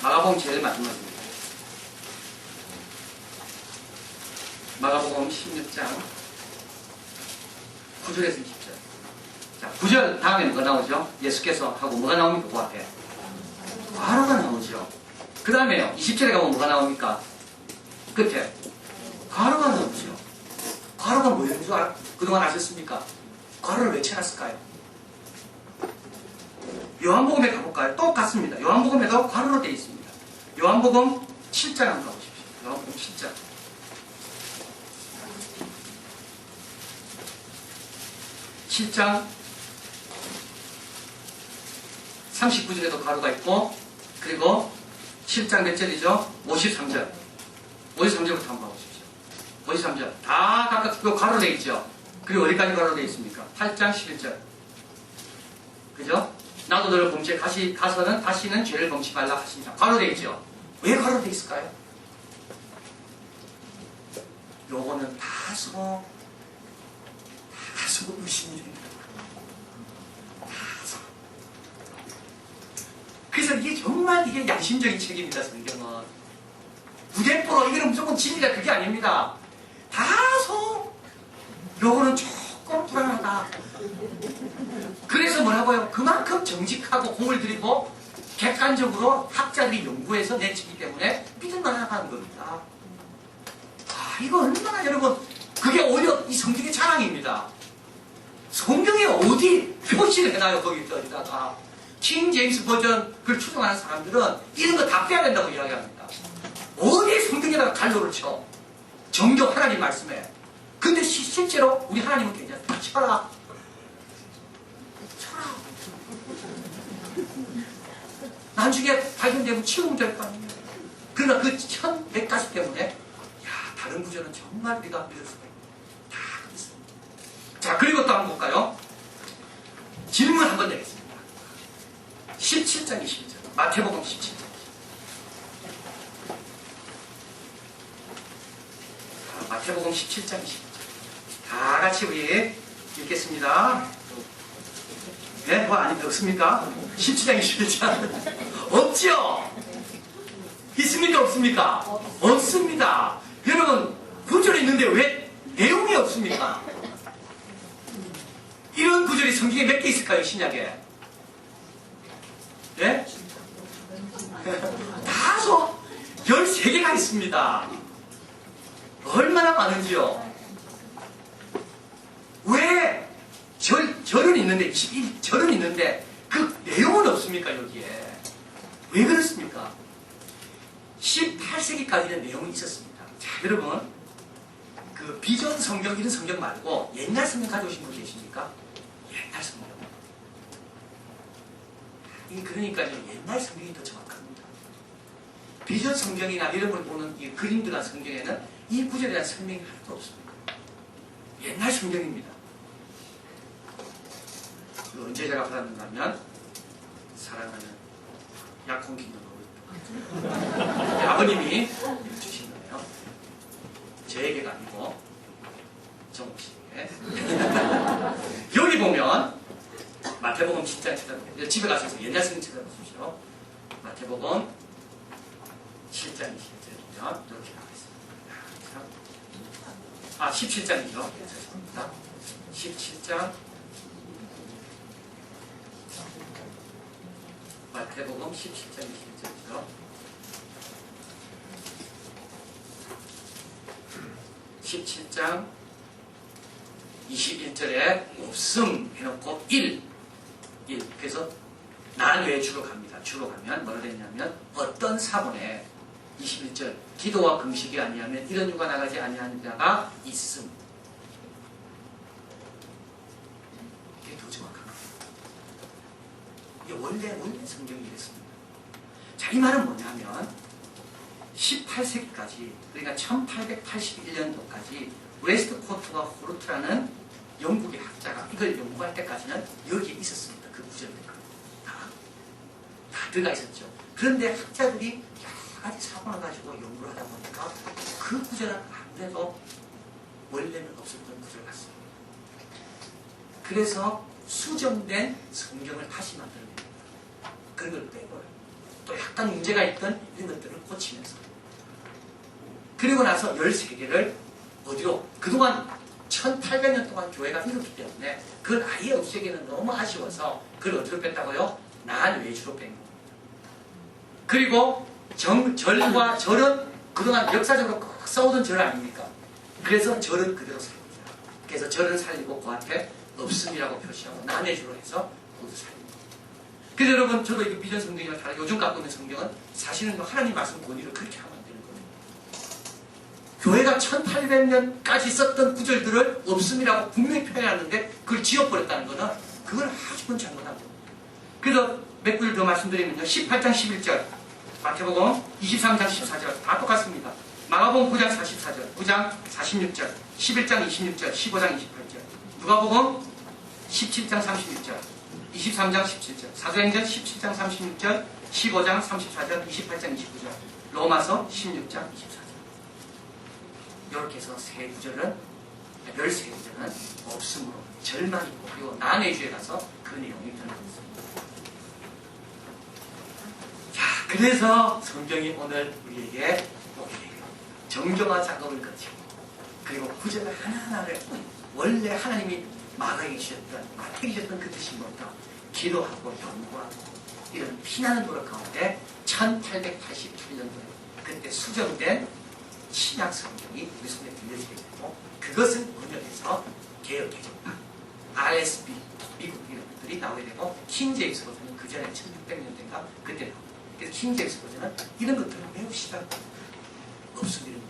마가복음 제일 마지막입니다. 마가복음 16장 9절에서 20절. 자, 9절 다음에 뭐가 나오죠? 예수께서 하고 뭐가 나옵니까? 그 앞에 과로가 나오죠. 그 다음에요, 20절에 가면 뭐가 나옵니까? 끝에 과로가 나오죠. 과로가 뭐였는 줄 그동안 아셨습니까? 과로를 왜 쳐놨을까요? 요한복음에 가볼까요? 똑같습니다. 요한복음에도 과로로 되어 있습니다. 요한복음 7장 한번 가보십시오. 요한복음 7장. 7장 39절에도 가로가 있고, 그리고 7장 몇 절이죠? 53절. 53절부터 한번 봐보십시오. 53절. 다 각각 가로로 되어 있죠? 그리고 어디까지 가로로 되어 있습니까? 8장 11절. 그죠? 나도 너를 범죄 가서는 다시는 죄를 범치 말라 하십니다. 가로로 되어 있죠? 왜 가로로 되어 있을까요? 요거는 다소 의심이 됩니다. 그래서 이게 정말 이게 양심적인 책입니다. 성경은 무대포로 이거는 무조건 진리다 그게 아닙니다. 다소 요거는 조금 불안하다. 그래서 뭐라고요? 그만큼 정직하고 공을 들이고 객관적으로 학자들이 연구해서 내치기 때문에 믿을만하다는 겁니다. 이거 얼마나 여러분, 그게 오히려 이 성경의 자랑입니다. 성경에 어디 표시를 해놔요? 거기다가 킹 제임스 버전 그걸 추종하는 사람들은 이런 거 다 빼야 된다고 이야기합니다. 어디 성경에다가 갈로를 쳐? 정경 하나님 말씀에. 근데 실제로 우리 하나님은 괜찮아. 쳐라. 나중에 발견되면 치우면 될 거 아니에요. 그러나 그 1100가지 때문에 다른 구절은 정말 우리가 믿을 수가 있다. 다 그렇습니다. 자, 그리고 또 한번 볼까요? 질문 한번 내겠습니다. 17장 20절. 마태복음 17장. 마태복음 17장 20절. 다 같이 우리 읽겠습니다. 네? 뭐 아닌데 없습니까? 17장 21장 없죠? 있습니까? 없습니까? 없습니다. 여러분 구절이 있는데 왜 내용이 없습니까? 이런 구절이 성경에 몇 개 있을까요? 신약에? 네? 다소 13개가 있습니다. 얼마나 많은지요? 왜 절은 있는데 21절은 있는데 그 내용은 없습니까? 여기에 왜 그렇습니까? 18세기까지는 내용이 있었습니다. 자, 여러분 그 비전 성경 이런 성경 말고 옛날 성경 가져오신 분 계십니까? 옛날 성경. 이게 그러니까 옛날 성경이 더 정확합니다. 비전 성경이나 이런 걸 보는 이 그림 들어간 성경에는 이 구절에 대한 설명이 하나도 없습니다. 옛날 성경입니다. 언제 제가 받았는가 하면 사랑하는 약혼기념 아버님이 주신 거예요. 제 얘기가 아니고 정욱 씨에게. 여기 보면 마태복음 10장 찾아보세요. 집에 가셔서 옛날 성경 찾아보십시오. 마태복음 7장 20절이면 이렇게 나와 있습니다. 17장이죠. 죄송합니다. 17장 마태복음 17장 20절이죠. 17장 21절에 없음 해놓고 1. 그래서 난 왜 주로 갑니다. 주로 가면 뭐라 됐냐면 어떤 사본에 21절 기도와 금식이 아니하면 이런 유가 나가지 아니하는 자가 있음. 이게 더 정확합니다. 이게 원래 성경이 이랬습니다. 자, 이 말은 뭐냐면 18세기까지 그러니까 1881년도까지 웨스트코트와 호르트라는 영국의 학자가 이걸 연구할 때까지는 여기에 있었습니다. 그 구절들이 다 들어가 있었죠. 그런데 학자들이 여러 가지 사고를 가지고 연구를 하다 보니까 그 구절은 아무래도 원래는 없었던 구절 같습니다. 그래서 수정된 성경을 다시 만들어냅니다. 그런 걸 빼고요. 또 약간 문제가 있던 이런 것들을 고치면서 그리고 나서 13개를 어디로 그동안 1800년 동안 교회가 이렇기 때문에 그걸 아예 없애기는 너무 아쉬워서 그걸 어디로 뺐다고요? 난 외주로 뺀 겁니다. 그리고 절과 절은 그동안 역사적으로 꼭 싸우던 절 아닙니까? 그래서 절은 그대로 살립니다. 그래서 절은 살리고 그 앞에 없음이라고 표시하고 난 외주로 해서 그것도 살립니다. 그래서 여러분 저도 이거 비전 성경이랑 다르게 요즘 갖고 있는 성경은 사실은 하나님 말씀 권위를 그렇게 하면 안 되는 거예요. 교회가 1800년까지 썼던 구절들을 없음이라고 분명히 표현했는데 그걸 지워버렸다는 거는 그걸 아주 잘못한 겁니다. 그래서 몇 구절 더 말씀드리면요. 18장 11절 마태복음 23장 14절 다 똑같습니다. 마가복음 9장 44절 9장 46절 11장 26절 15장 28절 누가복음 17장 36절 23장 17절 사도행전 17장 36절 15장 34절 28장 29절 로마서 16장 24절 이렇게 해서 세 구절은 13구절은 없음으로 절만 있고 그리고 난외주에 가서 그 내용이 드러났습니다. 자, 그래서 성경이 오늘 우리에게 정교화 작업을 거치고 그리고 구절 하나하나를 원래 하나님이 마가에게 주셨던 마태에게 주셨던 그 뜻이 뭘까? 기도하고 연구하고 이런 피나는 노력 가운데 1888년도에 그때 수정된 신약 성경이 우리 손에 들려지게 되고 그것을 번역해서 개혁 개정파 RSB 미국 이런 것들이 나오게 되고 킹제임스 버전은 그 전에 1600년대인가 그때 나옵니다. 그래서 킹제임스 버전은 이런 것들을 매우 시각적으로 없습니다.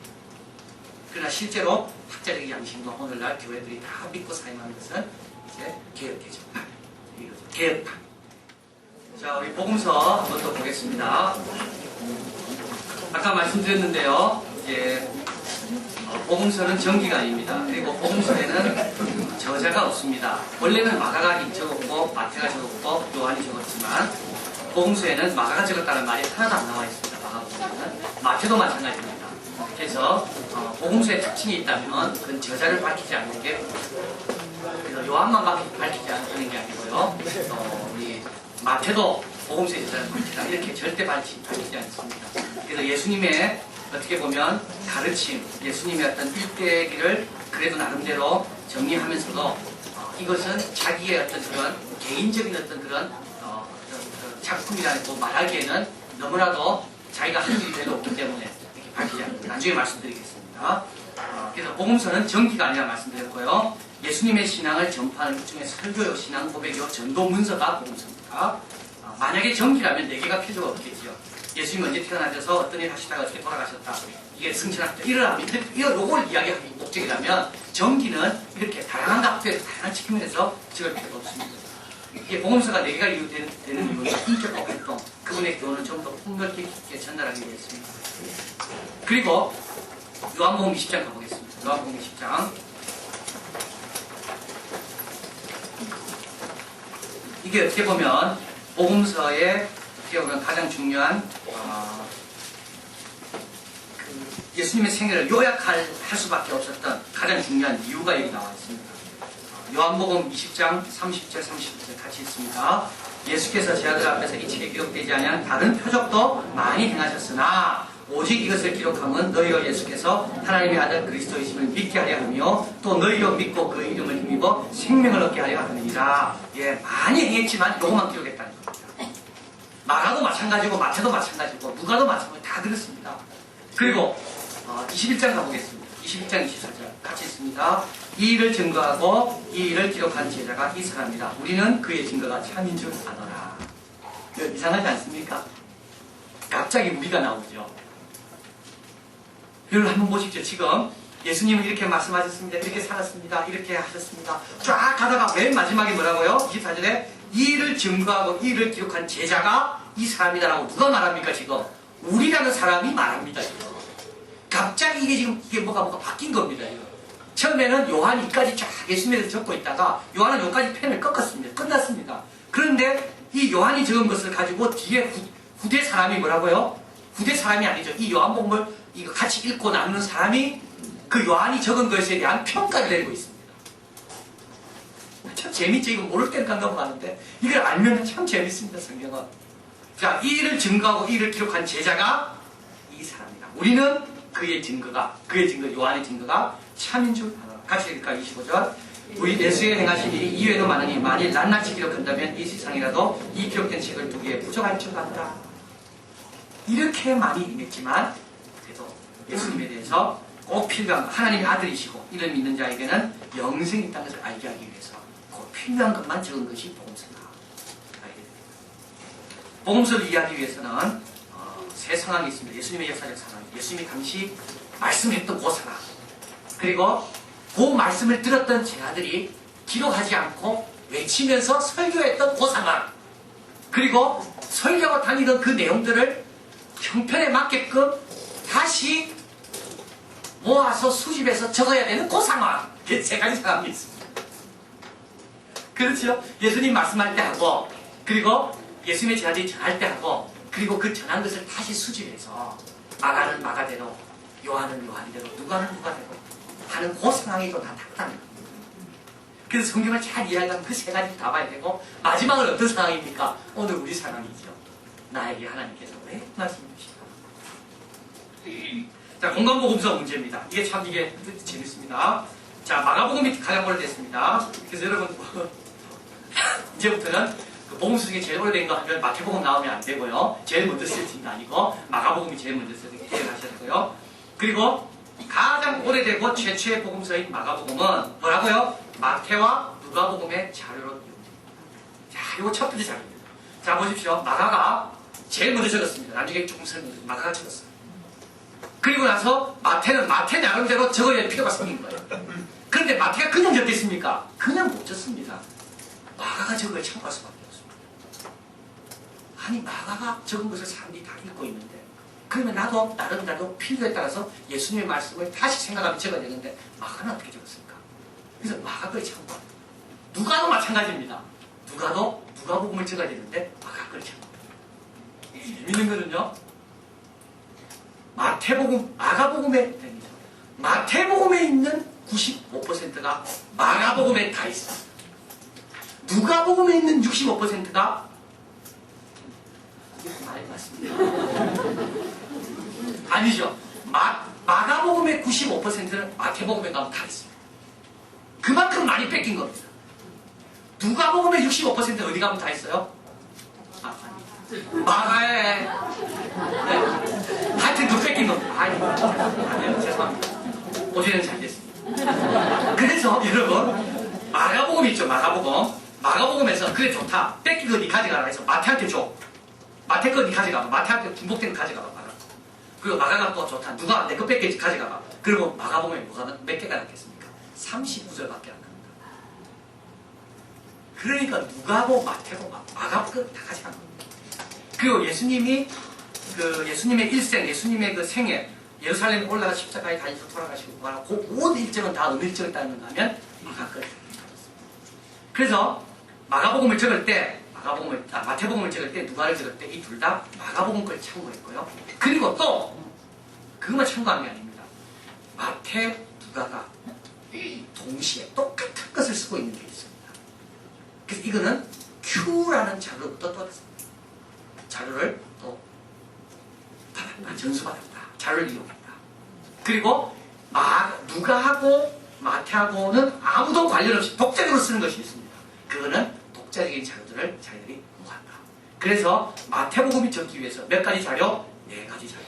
그러나 실제로 학자적인 양심과 오늘날 교회들이 다 믿고 사용하는 것은 이제 개혁 개정파 이거죠. 개혁파. 자, 우리 복음서 한번 더 보겠습니다. 아까 말씀드렸는데요. 이제 복음서는 정기가 아닙니다. 그리고 복음서에는 저자가 없습니다. 원래는 마가가 적었고 마태가 적었고 요한이 적었지만 복음서에는 마가가 적었다는 말이 하나도 안 나와 있습니다. 마가복음서는 마태도 마찬가지입니다. 그래서 복음서의 특징이 있다면 그건 저자를 밝히지 않는 게 그래서 요한만 밝히지 않는 게 아니고요. 있고요. 우리 마태도 복음서에 있어서 그렇다 이렇게 절대 밝히지 않습니다. 그래서 예수님의 어떻게 보면 가르침, 예수님의 어떤 일대기를 그래도 나름대로 정리하면서도 이것은 자기의 어떤 그런 개인적인 어떤 그런 작품이라고 말하기에는 너무나도 자기가 한 일이 별로 없기 때문에 이렇게 밝히지 않습니다. 나중에 말씀드리겠습니다. 그래서 복음서는 전기가 아니라 말씀드렸고요. 예수님의 신앙을 전파하는 것 중에 설교요, 신앙 고백요, 전도 문서가 복음서입니다. 만약에 전기라면 4개가 필요가 없겠지요. 예수님 언제 태어나셔서 어떤 일 하시다가 어떻게 돌아가셨다. 이게 승천했다. 요걸 이야기하기 목적이라면 전기는 이렇게 다양한 각도에서 다양한 측면에서 적을 필요가 없습니다. 이게 복음서가 4개가 이유되는 이유는 인격과 활동, 그분의 교훈을 좀 더 폭넓게 깊게 전달하기 위해서입니다. 그리고 요한복음 20장 가보겠습니다. 요한복음 20장. 이게 어떻게 보면 복음서의 어떻게 보면 가장 중요한 예수님의 생애를 요약할 수밖에 없었던 가장 중요한 이유가 여기 나와 있습니다. 요한복음 20장 30절 31절 같이 있습니다. 예수께서 제 아들 앞에서 이 책에 기록되지 아니한 다른 표적도 많이 행하셨으나 오직 이것을 기록함은 너희와 예수께서 하나님의 아들 그리스도이심을 믿게 하려 하며 또 너희로 믿고 그 이름을 힘입어 생명을 얻게 하려 하느니라. 예, 많이 행했지만 요것만 기록했다는 겁니다. 마가도 마찬가지고 마태도 마찬가지고 누가도 마찬가지고 다 그렇습니다. 그리고 21장 가보겠습니다. 21장 24절 같이 있습니다. 이 일을 증거하고 이 일을 기록한 제자가 이 사람이다. 우리는 그의 증거가 참인 줄 아노라. 이상하지 않습니까? 갑자기 우리가 나오죠. 여러분 한번 보십시오. 지금 예수님은 이렇게 말씀하셨습니다. 이렇게 살았습니다. 이렇게 하셨습니다. 쫙 가다가 맨 마지막에 뭐라고요? 24절에 이 일을 증거하고 이 일을 기록한 제자가 이 사람이다라고 누가 말합니까? 지금 우리라는 사람이 말합니다. 지금. 갑자기 이게 뭐가 바뀐 겁니다. 이거. 처음에는 요한이 이까지 쫙 예수님에 대해서 적고 있다가 요한은 여기까지 펜을 꺾었습니다. 끝났습니다. 그런데 이 요한이 적은 것을 가지고 뒤에 후대 사람이 뭐라고요? 후대 사람이 아니죠. 이 요한복음을 이거 같이 읽고 나누는 사람이 그 요한이 적은 것에 대한 평가를 내리고 있습니다. 참 재밌죠. 이거 모를 때는 넘어가는데 이걸 알면 참 재밌습니다. 성경은. 자, 이 일을 증거하고 이 일을 기록한 제자가 이 사람이다. 우리는 그의 증거, 요한의 증거가 참인 줄 알아. 같이 읽을까? 25절. 우리 예수의 행하신 일이 이외에도 많으니 만일 낱낱이 기록한다면 이 세상이라도 이 기록된 책을 두기에 부족할 줄 안다. 이렇게 많이 임했지만 그래도 예수님에 대해서 꼭 필요한 하나님의 아들이시고 이를 믿는 자에게는 영생이 있다는 것을 알게 하기 위해서 꼭 필요한 것만 적은 것이 복음서다. 알게 됩니다. 복음서를 이해하기 위해서는 세 상황이 있습니다. 예수님의 역사적 상황, 예수님이 당시 말씀했던 그 상황, 그리고 그 말씀을 들었던 제자들이 기록하지 않고 외치면서 설교했던 그 상황, 그리고 설교하고 다니던 그 내용들을 형편에 맞게끔 다시 모아서 수집해서 적어야 되는 그 상황. 이게 세 가지 상황이 있습니다. 그렇죠? 예수님 말씀할 때 하고, 그리고 예수님의 제자들이 전할 때 하고, 그리고 그 전한 것을 다시 수집해서 마가는 마가대로, 요한은 요한대로, 누가는 누가대로 하는 그 상황이 또 다 다르답니다. 그래서 성경을 잘 이해하려면 그 세 가지 다 봐야 되고, 마지막은 어떤 상황입니까? 오늘 우리 상황이죠. 나에게 하나님께서 왜 말씀해 주실까? 자, 공간복음서 문제입니다. 이게 재밌습니다. 자, 마가복음이 가장 오래됐습니다. 그래서 여러분 이제부터는 그 복음서 중에 제일 오래된 거 하면 마태복음 나오면 안 되고요. 제일 먼저 쓰여진 거 아니고 마가복음이 제일 먼저 쓰여진 거 기억하셔야 되고요. 그리고 가장 오래되고 최초의 복음서인 마가복음은 뭐라고요? 마태와 누가복음의 자료로 이용됩니다. 자, 이거 첫 번째 자료입니다. 자, 보십시오. 마가가 제일 먼저 적었습니다. 나중에 조금 설명드릴게요. 마가가 적었어요. 그리고 나서 마태는 마태 나름대로 적어야 할 필요가 생긴 거예요. 그런데 마태가 그냥 적겠습니까? 그냥 못 적습니다. 마가가 적은 걸 참고할 수밖에 없습니다. 아니, 마가가 적은 것을 사람들이 다 읽고 있는데, 그러면 나도 나름대로 필요에 따라서 예수님의 말씀을 다시 생각하면 적어야 되는데 마가는 어떻게 적었습니까? 그래서 마가 걸 참고합니다. 누가도 마찬가지입니다. 누가도 누가복음을 적어야 되는데 마가 걸 참고합니다. 재밌는 거는요, 마태복음에 있는 95%가 마가복음에 다 있어요. 누가복음에 있는 65%가 많이 맞습니다. 아니죠. 마가복음의 95%는 마태복음에 가면 다 있습니다. 그만큼 많이 뺏긴 겁니다. 누가복음의 65%는 어디 가면 다 있어요? 마가에. 네. 하여튼 그 뺏긴 겁니다. 아니요, 죄송합니다. 어제는 잘 됐습니다. 그래서 여러분, 마가복음 있죠, 마가복음. 마가복음에서 그래 좋다. 뺏긴 거 니 가져가라 해서 마태한테 줘. 마태 거 니 가져가봐. 마태한테 중복된 거 가져가봐. 그리고 마가가 또 좋다. 누가 내 거 뺏기 가져가봐. 그리고 마가복음에 몇 개가 남겠습니까? 39절밖에 안 갑니다. 그러니까 누가고 마태고 마가복음 다 가져간 겁니다. 그리고 예수님의 일생, 예수님의 그 생애, 예루살렘에 올라가 십자가에 다니셔서 돌아가시고 그 모든 일정은 다 어느 일정을 따르는가 하면 마가거든요. 그래서 마가복음을 적을 때, 마태복음을 적을 때, 누가를 적을 때 이 둘 다 마가복음 걸 참고했고요. 그리고 또 그것만 참고한 게 아닙니다. 마태, 누가가 동시에 똑같은 것을 쓰고 있는 게 있습니다. 그래서 이거는 Q라는 자료를 얻었습니다. 자료를 또 받았다, 전수받았다, 자료를 이용했다. 그리고 누가하고 마태하고는 아무도 관련 없이 독자적으로 쓰는 것이 있습니다. 그거는 독자적인 자료들을 자기들이 모았다. 그래서 마태복음이 적기 위해서 몇 가지 자료? 4가지 자료.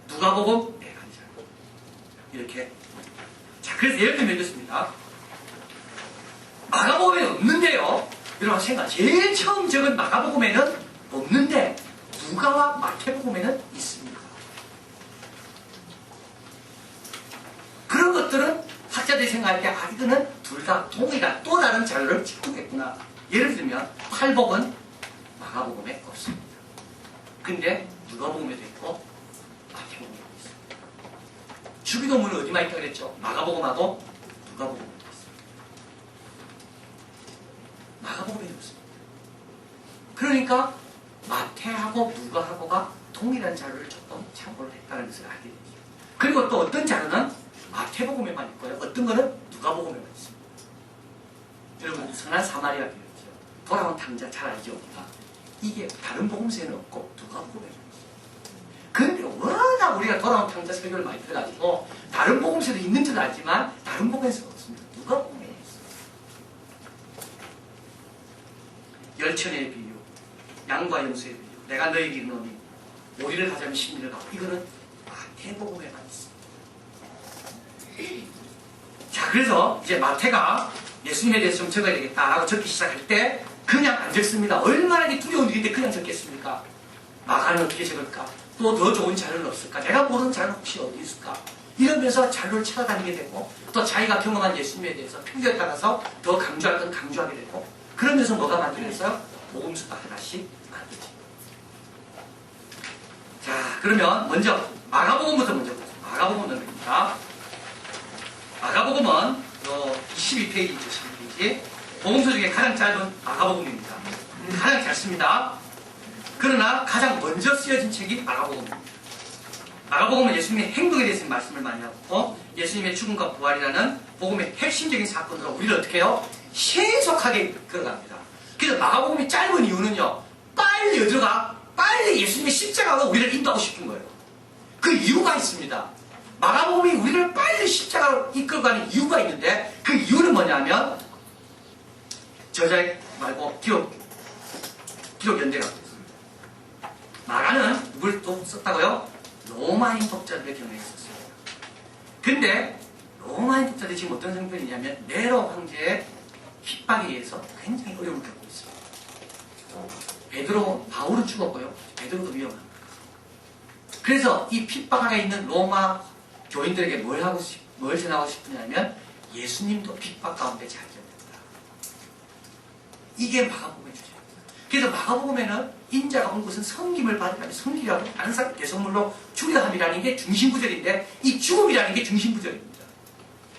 누가복음 4가지 자료. 이렇게. 자, 그래서 예를 들면 이렇습니다. 마가복음에는 없는데요. 여러분 생각, 제일 처음 적은 마가복음에는 없는데 누가와 마태복음에는 있습니다. 그런 것들은 학자들이 생각할 때 이거는 둘 다 동일한 또 다른 자료를 집중했구나. 예를 들면 팔복은 마가복음에 없습니다. 근데 누가복음에도 있고 마태복음에도 있습니다. 주기도문은 어디만 있다고 그랬죠? 마가복음하고 누가복음에도 있습니다. 마가복음에도 없습니다. 그러니까 마태하고 누가하고가 동일한 자료를 조금 참고를 했다는 것을 알게 됩니다. 그리고 또 어떤 자료는 마태복음에만 있고요. 어떤 거는 누가복음에만 있습니다. 여러분 선한 사마리아 비유죠. 돌아온 탕자 잘 알죠? 이게 다른 복음서에는 없고 누가복음에만 있어요. 그런데 워낙 우리가 돌아온 탕자 설교를 많이 들어가지고 다른 복음서도 있는 줄 알지만 다른 복음서가 없습니다. 누가복음에 있어요. 열천의 비유, 양과 염소의 비유, 내가 너에게 이르노니 오리를 가자면 십리를 가고, 이거는 마태복음에만 있습니다. 자, 그래서 이제 마태가 예수님에 대해서 좀 적어야 되겠다라고 적기 시작할 때 그냥 안 적습니다. 얼마나 두려운 일인데 그냥 적겠습니까? 마가는 어떻게 적을까? 또 더 좋은 자료는 없을까? 내가 모르는 자료는 혹시 어디 있을까? 이러면서 자료를 찾아다니게 되고, 또 자기가 경험한 예수님에 대해서 편견에 따라서 더 강조할 건 강조하게 되고, 그러면서 뭐가 만들어져요? 복음서가 하나씩 만들어집니다. 자, 그러면 먼저 마가복음부터 먼저 보죠. 마가복음은 어디입니까? 마가복음은 22페이지죠, 22페이지. 복음서 중에 가장 짧은 마가복음입니다. 가장 짧습니다. 그러나 가장 먼저 쓰여진 책이 마가복음입니다. 마가복음은 예수님의 행동에 대해서 말씀을 많이 하고, 예수님의 죽음과 부활이라는 복음의 핵심적인 사건으로 우리를 어떻게 해요? 신속하게 걸어갑니다. 그래서 마가복음이 짧은 이유는요, 빨리 어디가 빨리 예수님의 십자가가 우리를 인도하고 싶은 거예요. 그 이유가 있습니다. 마가복음이 우리를 빨리 십자가로 이끌어가는 이유가 있는데, 그 이유는 뭐냐면 저자 말고 기록 연대가 있습니다. 마가는 누굴 또 썼다고요? 로마인 독자들의 경우에 썼습니다. 근데 로마인 독자들이 지금 어떤 상태이냐면 네로 황제의 핍박에 의해서 굉장히 어려움을 겪고 있습니다. 바울은 죽었고요. 베드로도 위험합니다. 그래서 이 핍박하에 있는 로마 교인들에게 뭘 전하고 싶으냐면 예수님도 핍박 가운데 잘 견뎠다. 이게 마가복음의 주제입니다. 그래서 마가복음에는 인자가 온 것은 섬김을 받으라면 섬기라고 다른 사람 대성물로 죽여함이라는 게 중심구절인데, 이 죽음이라는 게 중심구절입니다.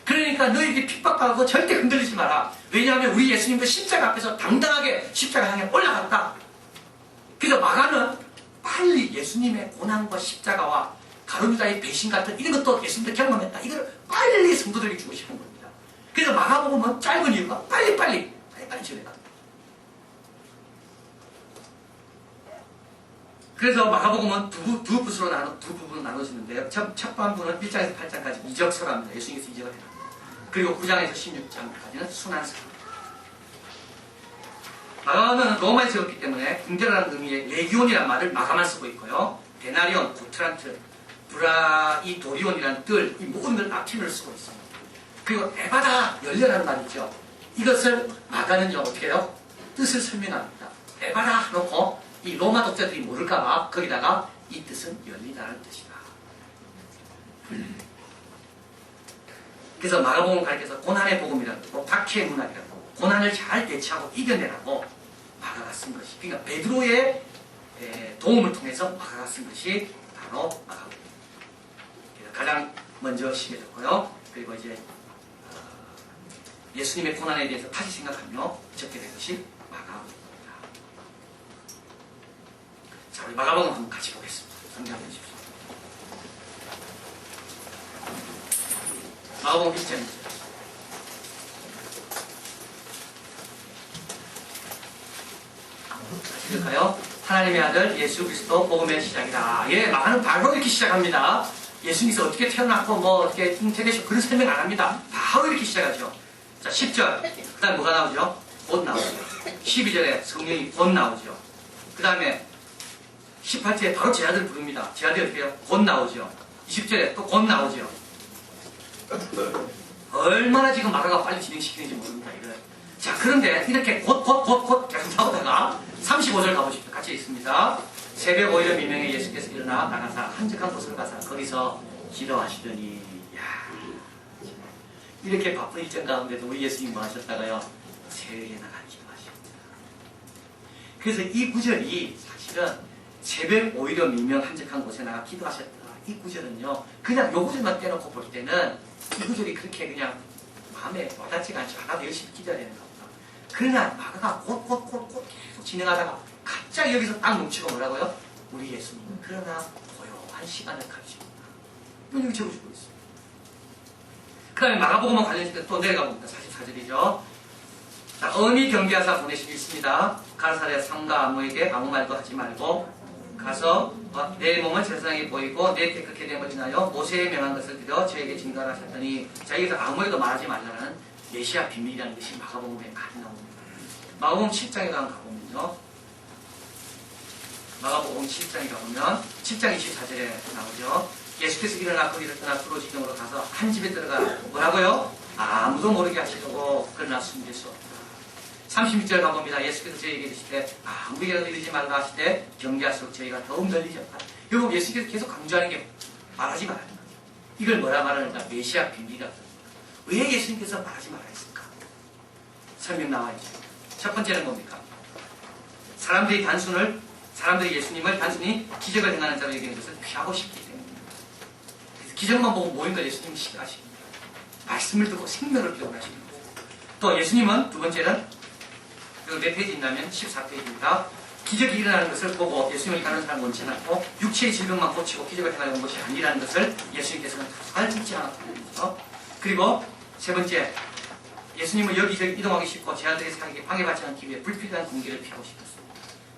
그러니까 너에게 핍박하고 절대 흔들리지 마라. 왜냐하면 우리 예수님도 십자가 앞에서 당당하게 십자가 향해 올라갔다. 그래서 마가는 빨리 예수님의 고난과 십자가와 가룟유다의 배신 같은 이런 것도 예수님도 경험했다. 이걸 빨리 성도들에게 주고 싶은 겁니다. 그래서 마가복음은 짧은 이유가 빨리 전해갑니다. 그래서 마가복음은 두 부분으로 나눠지는데요. 첫 반부는 1장에서 8장까지 이적설합니다. 예수님께서 이적을 해요. 그리고 9장에서 16장까지는 순환설합니다. 마가는 로마에 세웠기 때문에 군대라는 의미의 레기온이라는 말을 마가만 쓰고 있고요. 데나리온, 고트란트, 브라이도리온이라는 뜰, 이 모든 걸 라틴어를 쓰고 있습니다. 그리고 에바다, 열려라는 말이죠. 이것을 마가는요, 어떻게 해요? 뜻을 설명합니다. 에바다 놓고 이 로마 독자들이 모를까봐 거기다가 이 뜻은 열리다라는 뜻이다. 그래서 마가복음 가르쳐서 고난의 복음이라고 박해의 문학이라고 고난을 잘 대처하고 이겨내라고 마가가 쓴 것이, 그러니까 베드로의 도움을 통해서 마가가 쓴 것이 바로 마가복음입니다. 가장 먼저 시켜졌고요. 그리고 이제 예수님의 고난에 대해서 다시 생각하며 적게 된 것이 마가복음입니다. 자, 우리 마가복음 한번 같이 보겠습니다. 성경 보십시오. 마가복음 1장입니다. 시작하여 하나님의 아들 예수 그리스도 복음의 시작이다. 예, 마가는 바로 이렇게 시작합니다. 예수님께서 어떻게 태어났고 뭐 어떻게 잉태되시고 그런 설명 안 합니다. 바로 이렇게 시작하죠. 자, 10절. 그 다음에 뭐가 나오죠? 곧 나오죠. 12절에 성령이 곧 나오죠. 그 다음에 18절에 바로 제자들을 부릅니다. 제자들이 어떻게 해요? 곧 나오죠. 20절에 또 곧 나오죠. 얼마나 지금 마가가 빨리 진행시키는지 모릅니다. 이걸. 자, 그런데 이렇게 곧 계속 나오다가 35절 가보십시오. 같이 있습니다. 새벽 오히려 미명에 예수께서 일어나 나가사 한적한 곳으로 가사 거기서 기도하시더니, 야, 이렇게 바쁜 일정 가운데도 우리 예수님 뭐 하셨다가요? 새벽에 나가 기도하십니다. 그래서 이 구절이 사실은 새벽 오히려 미명 한적한 곳에 나가 기도하셨다. 이 구절은요, 그냥 요 구절만 떼놓고 볼 때는 이 구절이 그렇게 그냥 마음에 와닿지가 않죠. 하나도 열심히 기도해야 되는 겁니다. 그러나 마가가 곧 계속 진행하다가 갑자기 여기서 딱 멈추고 뭐라고요? 우리 예수님은 그러나 고요한 시간을 가지십니다. 여기 적어주고 있습니다. 그 다음에 마가복음과 관련해서 또 내려가 봅니다. 44절이죠. 자, 어미 경비하사 보내시기 있습니다. 가르사랴 상가 아무에게 아무 말도 하지 말고 가서 내 몸을 세상에 보이고 내 깨끗게 됨을 인하여 모세의 명한 것을 드려 저에게 증거를 하셨더니, 자, 여기서 아무에도 말하지 말라는 메시아 비밀이라는 것이 마가복음에 많이 나옵니다. 마가복음 7장에 가보면요. 마가복음 7장에 가보면 7장 24절에 나오죠. 예수께서 일어나 거기를 떠나 두로 지경으로 가서 한 집에 들어가 뭐라고요? 아무도 모르게 하시려고 그러나 숨길 수 없다. 36절 가봅니다. 예수께서 저희에게 이르시되 아무에게라도 이르지 말라 하시되 경계할수록 저희가 더욱 널리셨다. 여러분, 예수께서 계속 강조하는 게 말하지 말라는 거죠. 이걸 뭐라 말하는가? 메시아 비밀이라고. 왜 예수님께서 말하지 말라 했을까? 설명 나와 있죠. 첫 번째는 뭡니까? 사람들이 예수님을 단순히 기적을 행하는 자로 여기는 것을 피하고 싶기 때문입니다. 그래서 기적만 보고 모인 걸 예수님이 싫어하십니다. 말씀을 듣고 생명을 기억하십니다. 또 예수님은 두 번째는, 그리고 몇 페이지 있냐면 14페이지입니다. 기적이 일어나는 것을 보고 예수님을 따르는 사람은 원치 않고 육체의 질병만 고치고 기적을 행하려는 것이 아니라는 것을 예수님께서는 잘 듣지 않았다는 거죠. 그리고 세 번째, 예수님은 여기저기 이동하기 쉽고 제자들의 사역에 방해받지 않기 위해 불필요한 공개를 피하고 싶었습니다.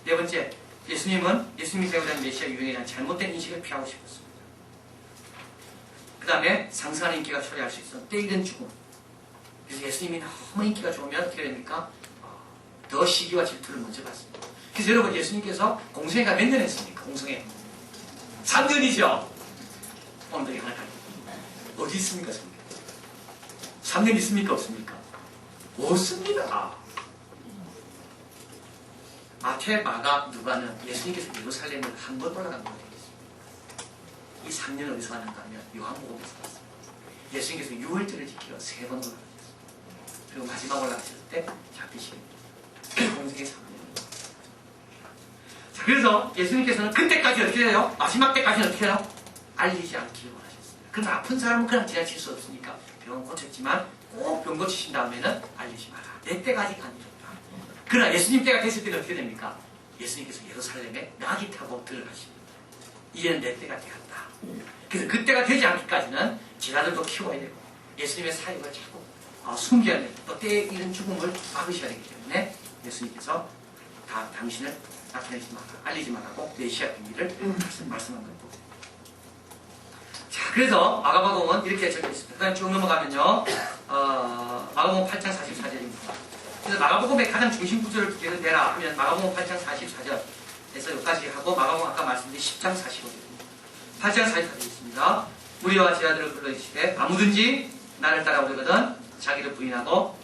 네 번째, 예수님이 배우자는 메시아 유행에 대한 잘못된 인식을 피하고 싶었습니다. 그 다음에 상승하는 인기가 초래할 수 있어 때이른 죽음. 그래서 예수님이 너무 인기가 좋으면 어떻게 됩니까? 더 시기와 질투를 먼저 받습니다. 그래서 여러분, 예수님께서 공생애가 몇 년 했습니까? 공생애 3년이죠. 오늘도 하나 어디 있습니까? 3년 있습니까? 없습니까? 없습니다. 마태, 마가, 누가는 예수님께서 예루살렘을 한 번 올라간 거예요. 이 3년 어디서 왔는가 하면 요한복음에서 왔습니다. 예수님께서 6월절을 지키러 3번 올라가셨습니다. 그리고 마지막 올라가셨을 때 잡히시게 공생의 3년. 자, 그래서 예수님께서는 그때까지 어떻게 해요? 마지막 때까지는 어떻게 해요? 알리지 않기를 원하셨습니다. 그럼 아픈 사람은 그냥 지나칠 수 없으니까 병은 고쳤지만 꼭 병 고치신 다음에는 알리지 마라. 내 때가 아직 안 이뤘다. 그러나 예수님 때가 됐을 때는 어떻게 됩니까? 예수님께서 예루살렘에 나귀 타고 들어가십니다. 이제는 내 때가 되었다. 그래서 그때가 되지 않기까지는 제자들도 키워야 되고 예수님의 사역을 자꾸 숨겨야 되고 또 때에 이른 죽음을 막으셔야 되기 때문에 예수님께서 당신을 나타내지 마라, 알리지 말라고 메시아 비밀을 말씀한 걸 보세요. 자, 그래서 마가복음은 이렇게 적혀 있습니다. 그 다음에 쭉 넘어가면요, 마가복음 8장 44절입니다. 그래서 마가복음의 가장 중심 구조를 두 개를 내라 하면 마가복음 8장 44절에서 여기까지 하고 마가복음 아까 말씀드린 10장 45절입니다. 8장 44절이 있습니다. 무리와 제 아들을 불러주시되 아무든지 나를 따라오려거든 자기를 부인하고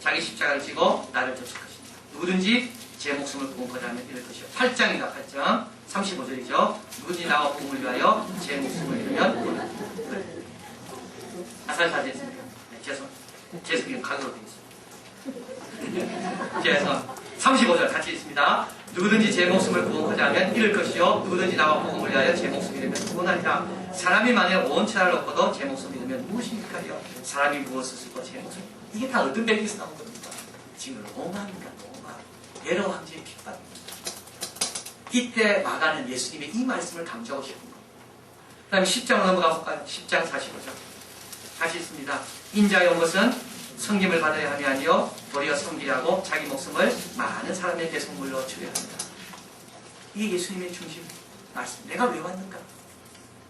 자기 십자가를 지고 나를 접속하시니라. 누구든지 제 목숨을 구원하자 하면 이럴 것이요. 8장이다. 8장 35절이죠. 누구든지 나와 복음을 위하여 제 목숨을 잃으면 구원하리라. 아살 사제했습니다. 제 성경 각으로 되어 있습니다. 그래서 35절 같이 있습니다. 누구든지 제 목숨을 구원하자 하면 잃을 것이요. 누구든지 나와 복음을 위하여 제 목숨을 잃으면 구원하리라. 사람이 만약 온 천하를 얻고도 제 목숨을 잃으면 무엇입니까요? 사람이 무엇을 쓰고 제 목숨. 이게 다 어떤 맥에서 나온 겁니까? 지금 로마입니다. 로마. 네로 황제의 핍박입니다. 이때 마가는 예수님의 이 말씀을 강조하고 싶은 겁니다. 그 다음에 10장으로 넘어가 볼까요? 10장 45절. 다시 있습니다. 인자의 온 것은 섬김을 받아야 함이 아니요 도리어 섬기라고 자기 목숨을 많은 사람의 대속물로 주려 합니다. 이게 예수님의 중심 말씀. 내가 왜 왔는가?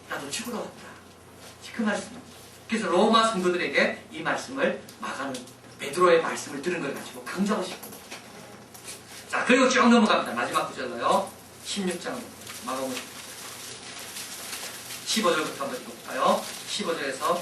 나도 죽으러 왔다. 그 말씀입니다. 그래서 로마 성도들에게 이 말씀을 마가는 베드로의 말씀을 들은 걸 가지고 강조하고 싶습니다. 자, 그리고 쭉 넘어갑니다. 마지막 구절로요. 16장으로 마가복음 15절부터 한번 읽어볼까요? 15절에서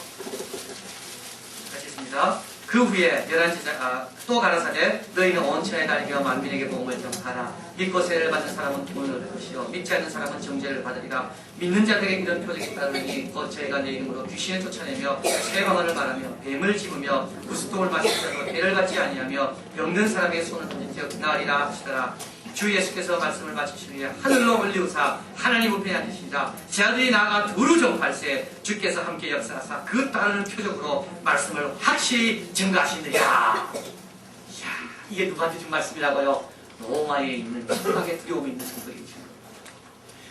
같이 있습니다. 그 후에 11제자 또 가라사대 너희는 온 천하에 다니며 만민에게 복음을 전파하라. 믿고 세례를 받는 사람은 구원을 얻을 것이요 믿지 않는 사람은 정죄를 받으리라. 믿는 자들에게 이런 표적이 따르니 곧 저희가 내 이름으로 귀신을 쫓아내며 새 방언을 말하며 뱀을 집으며 구스통을 마시면서 배를 받지 아니하며 병든 사람에게 손을 던진 나으리라 하시더라. 주 예수께서 말씀을 마치시니 하늘로 올리우사 하나님 우편에 앉으시니라. 제 아들이 나아가 두루 전파할세 주께서 함께 역사하사 그 따르는 표적으로 말씀을 확실히 증거하시느니라. 이야, 이게 누구한테 준 말씀이라고요? 로마에 있는 심하게 두려움이 있는 성도에게 준 거예요.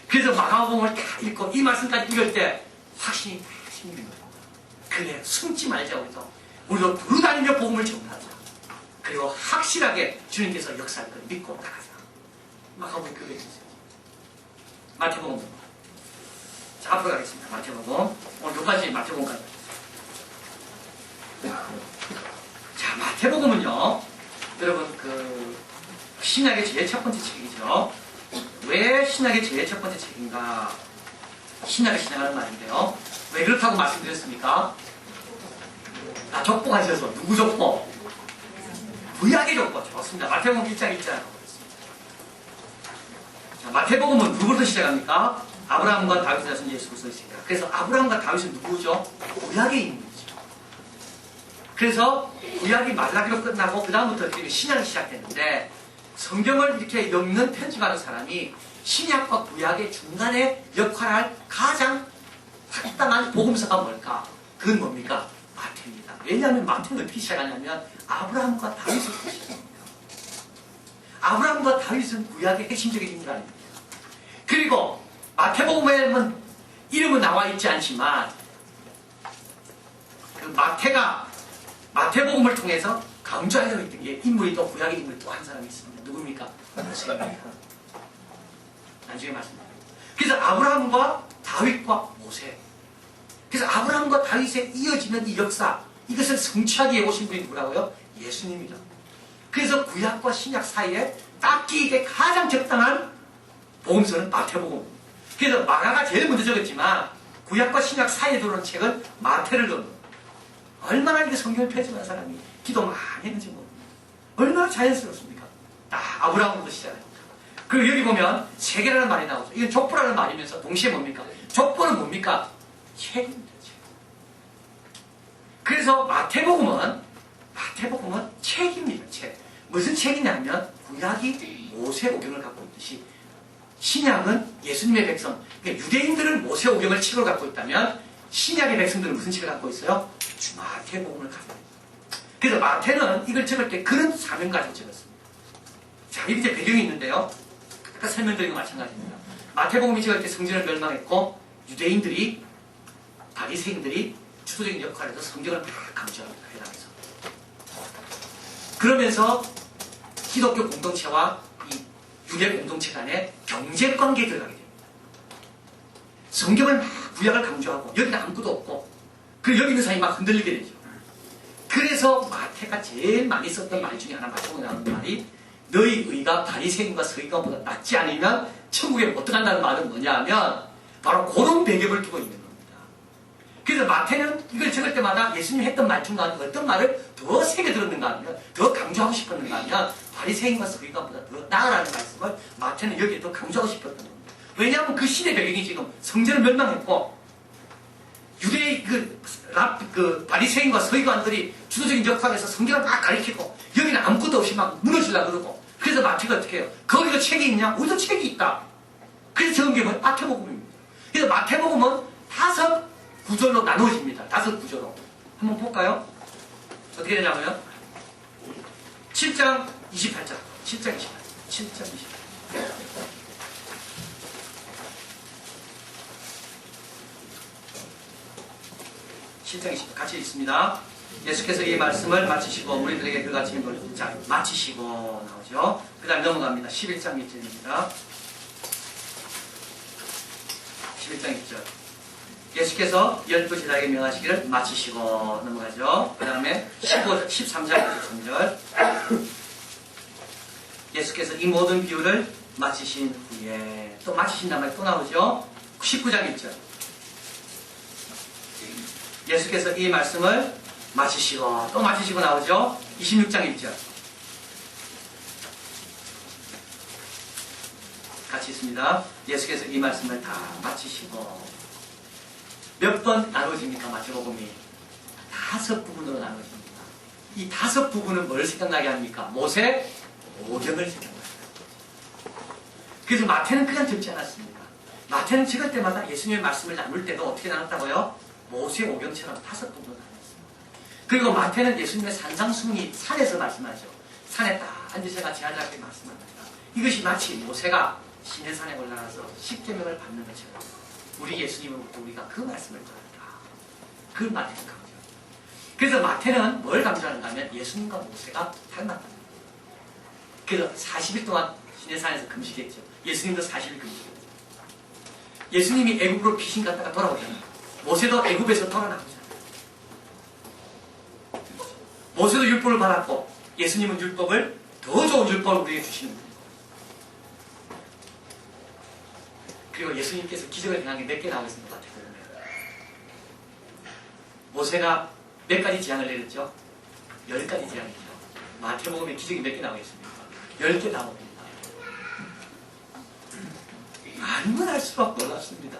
그래서 마가복음을 다 읽고 이 말씀까지 읽을 때 확신이 다 생기는 거예요. 그래, 숨지 말자. 우리도 두루 다니며 복음을 전파하자. 그리고 확실하게 주님께서 역사할 걸 믿고 나가자. 마가복음 그거 해주세요. 마태복음. 자, 앞으로 가겠습니다. 마태복음. 오늘 여기까지 마태복음까지. 자, 마태복음은요, 여러분, 신약의 제일 첫 번째 책이죠. 왜 신약의 제일 첫 번째 책인가? 신약을 시작하는 말인데요. 왜 그렇다고 말씀드렸습니까? 족보하셔서, 누구 족보? 구약의 족보. 좋습니다. 마태복음 1장 1장. 마태복음은 누구부터 시작합니까? 아브라함과 다윗의 자손 예수부터 시작합니다. 그래서 아브라함과 다윗은 누구죠? 구약의 인물이죠. 그래서 구약이 말라기로 끝나고 그 다음부터 신약이 시작됐는데 성경을 이렇게 읽는 편집하는 사람이 신약과 구약의 중간에 역할할 가장 합당한 복음서가 뭘까? 그건 뭡니까? 마태입니다. 왜냐하면 마태는 어떻게 시작하냐면 아브라함과 다윗부터 시작합니다. 아브라함과 다윗은 구약의 핵심적인 인물 아닙니까? 그리고 마태복음에는 이름은 나와 있지 않지만 그 마태복음을 통해서 강조하려고 했던 게 인물이 또 구약의 인물이 또 한 사람이 있습니다. 누굽니까? 모세입니다. 나중에 말씀드립니다. 그래서 아브라함과 다윗과 모세. 그래서 아브라함과 다윗에 이어지는 이 역사, 이것을 성취하기 위해 오신 분이 누구라고요? 예수님이죠. 그래서 구약과 신약 사이에 딱 끼기에 가장 적당한 복음서는 마태복음. 그래서 마가가 제일 먼저 적었지만 구약과 신약 사이에 들어오는 책은 마태를 적은 거예요. 얼마나 이게 성경을 펼쳐본 사람이 기도 많이 했는지 모릅니다. 얼마나 자연스럽습니까? 딱 아브라함부터 시작합니다. 그리고 여기 보면 세계라는 말이 나오죠. 이건 족보라는 말이면서 동시에 뭡니까? 족보는 뭡니까? 책입니다. 책. 그래서 마태복음은 책입니다. 책. 무슨 책이냐면 구약이 모세오경을 갖고 있듯이 신약은 예수님의 백성, 그러니까 유대인들은 모세오경을 책으로 갖고 있다면 신약의 백성들은 무슨 책을 갖고 있어요? 마태복음을 갖고 있어요. 그래서 마태는 이걸 적을 때 그런 사명 가지고 적었습니다. 자, 여기 이제 배경이 있는데요. 아까 설명드린 거 마찬가지입니다. 마태복음이 적을 때 성전을 멸망했고 유대인들이, 바리새인들이 주도적인 역할을 해서 성경을 다 강조합니다. 해당해서. 그러면서 기독교 공동체와 이 유대 공동체 간의 경제 관계에 들어가게 됩니다. 성경을 막 구약을 강조하고 여기는 아무것도 없고 그리고 여기 있는 사람이 막 흔들리게 되죠. 그래서 마태가 제일 많이 썼던 말 중에 하나 마태복음에 나오는 말이 너희 의가 바리새인과 서기관보다 낫지 않으면 천국에 못 들어간다는 말은 뭐냐 하면 바로 그런 배경을 두고 있는 겁니다. 그래서 마태는 이걸 적을 때마다 예수님이 했던 말 중 어떤 말을 더 세게 들었는가 하면 더 강조하고 싶었는가 하면 바리새인과 서기관보다 더 나으라는 말씀을 마태는 여기에 더 강조하고 싶었던 겁니다. 왜냐하면 그 시대 배경이 지금 성전은 멸망했고 유대의 그 바리새인과 서기관들이 주도적인 역할에서 성경을 막 가리키고 여기는 아무것도 없이 막 무너지려고 그러고 그래서 마태가 어떻게 해요? 거기도 책이 있냐? 우리도 책이 있다. 그래서 적은 게 뭐예요? 마태복음입니다. 그래서 마태복음은 5 구절로 나누어집니다. 5 구절로. 한번 볼까요? 어떻게 되냐고요? 7장 28절. 7장 28절. 7장 28절. 7장 20절 같이 있습니다. 예수께서 이 말씀을 마치시고 우리들에게 그같이 마치시고 나오죠. 그 다음 넘어갑니다. 11장 1절입니다. 11장 1절 예수께서 12 제자에게 명하시기를 마치시고 넘어가죠. 그 다음에 13장 23절 예수께서 이 모든 비유를 마치신 후에 또 마치신다는 말이 또 나오죠. 19장 1절 예수께서 이 말씀을 마치시고 또 마치시고 나오죠. 26장 1절 같이 있습니다. 예수께서 이 말씀을 다 마치시고 몇 번 나눠집니까? 마태복음이 5 부분으로 나눠집니다. 이 5 부분은 뭘 생각나게 합니까? 모세 오경을 생각나게 합니다. 그래서 마태는 그냥 적지 않았습니다. 마태는 적을 때마다 예수님의 말씀을 나눌 때도 어떻게 나눴다고요? 모세 오경처럼 5 부분으로 나눴습니다. 그리고 마태는 예수님의 산상수훈이 산에서 말씀하죠. 산에 딱 앉으셔가 제자들에게 말씀합니다. 이것이 마치 모세가 시내산에 올라가서 십계명을 받는 것처럼 우리 예수님으로부터 우리가 그 말씀을 들었다. 그 마태는 강조. 그래서 마태는 뭘 강조하는가 하면 예수님과 모세가 닮았다. 그래서 40일 동안 시내산에서 금식했죠. 예수님도 40일 금식했죠. 예수님이 애굽으로 귀신 갔다가 돌아오잖아요. 모세도 애굽에서 돌아나오잖아요. 모세도 율법을 받았고 예수님은 율법을 더 좋은 율법을 우리에게 주시는 거예요. 그리고 예수님께서 기적을 행한 게 몇 개 나오고 있습니다. 모세가 몇 가지 재앙을 내렸죠? 10가지 재앙이죠. 마태복음에 기적이 몇 개 나오겠습니까? 10개 나옵니다. 알면 알수록 놀랍습니다.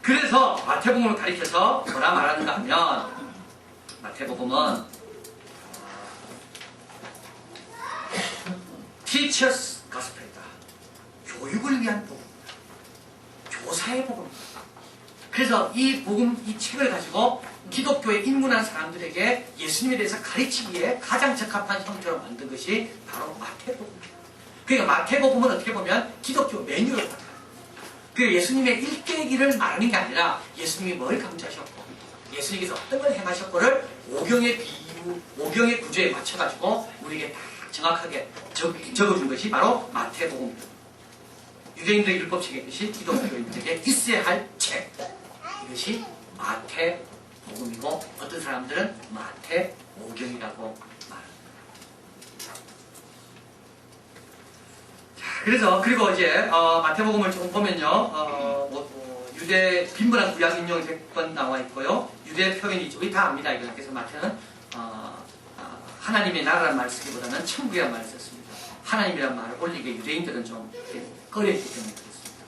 그래서 마태복음을 가리켜서 뭐라 말하는가 하면 마태복음은 Teachers Gospel이다. 교육을 위한 복음입니다. 교사의 복음입니다. 그래서 이 복음, 이 책을 가지고 기독교에 입문한 사람들에게 예수님에 대해서 가르치기에 가장 적합한 형태로 만든 것이 바로 마태복음입니다. 그러니까 마태복음은 어떻게 보면 기독교 매뉴얼을 받아요. 그 예수님의 일대기를 말하는 게 아니라 예수님이 뭘 강조하셨고 예수님께서 어떤 걸 행하셨고를 오경의 비유, 오경의 구조에 맞춰가지고 우리에게 딱 정확하게 적어준 것이 바로 마태복음입니다. 유대인들의 율법책의 것이 기독교인들에게 있어야 할 책. 이것이 마태복음이고 어떤 사람들은 마태오경이라고 말합니다. 자, 그래서 그리고 이제 마태복음을 조금 보면요, 유대 빈번한 구약 인용이 100번 나와 있고요. 유대 표현이 있죠. 우리 다 압니다. 이거. 그래서 마태는 하나님의 나라라는 말을 쓰기보다는 천국이라는 말을 썼습니다. 하나님이라는 말을 올리기에 유대인들은 좀 꺼려했기 때문에 그렇습니다.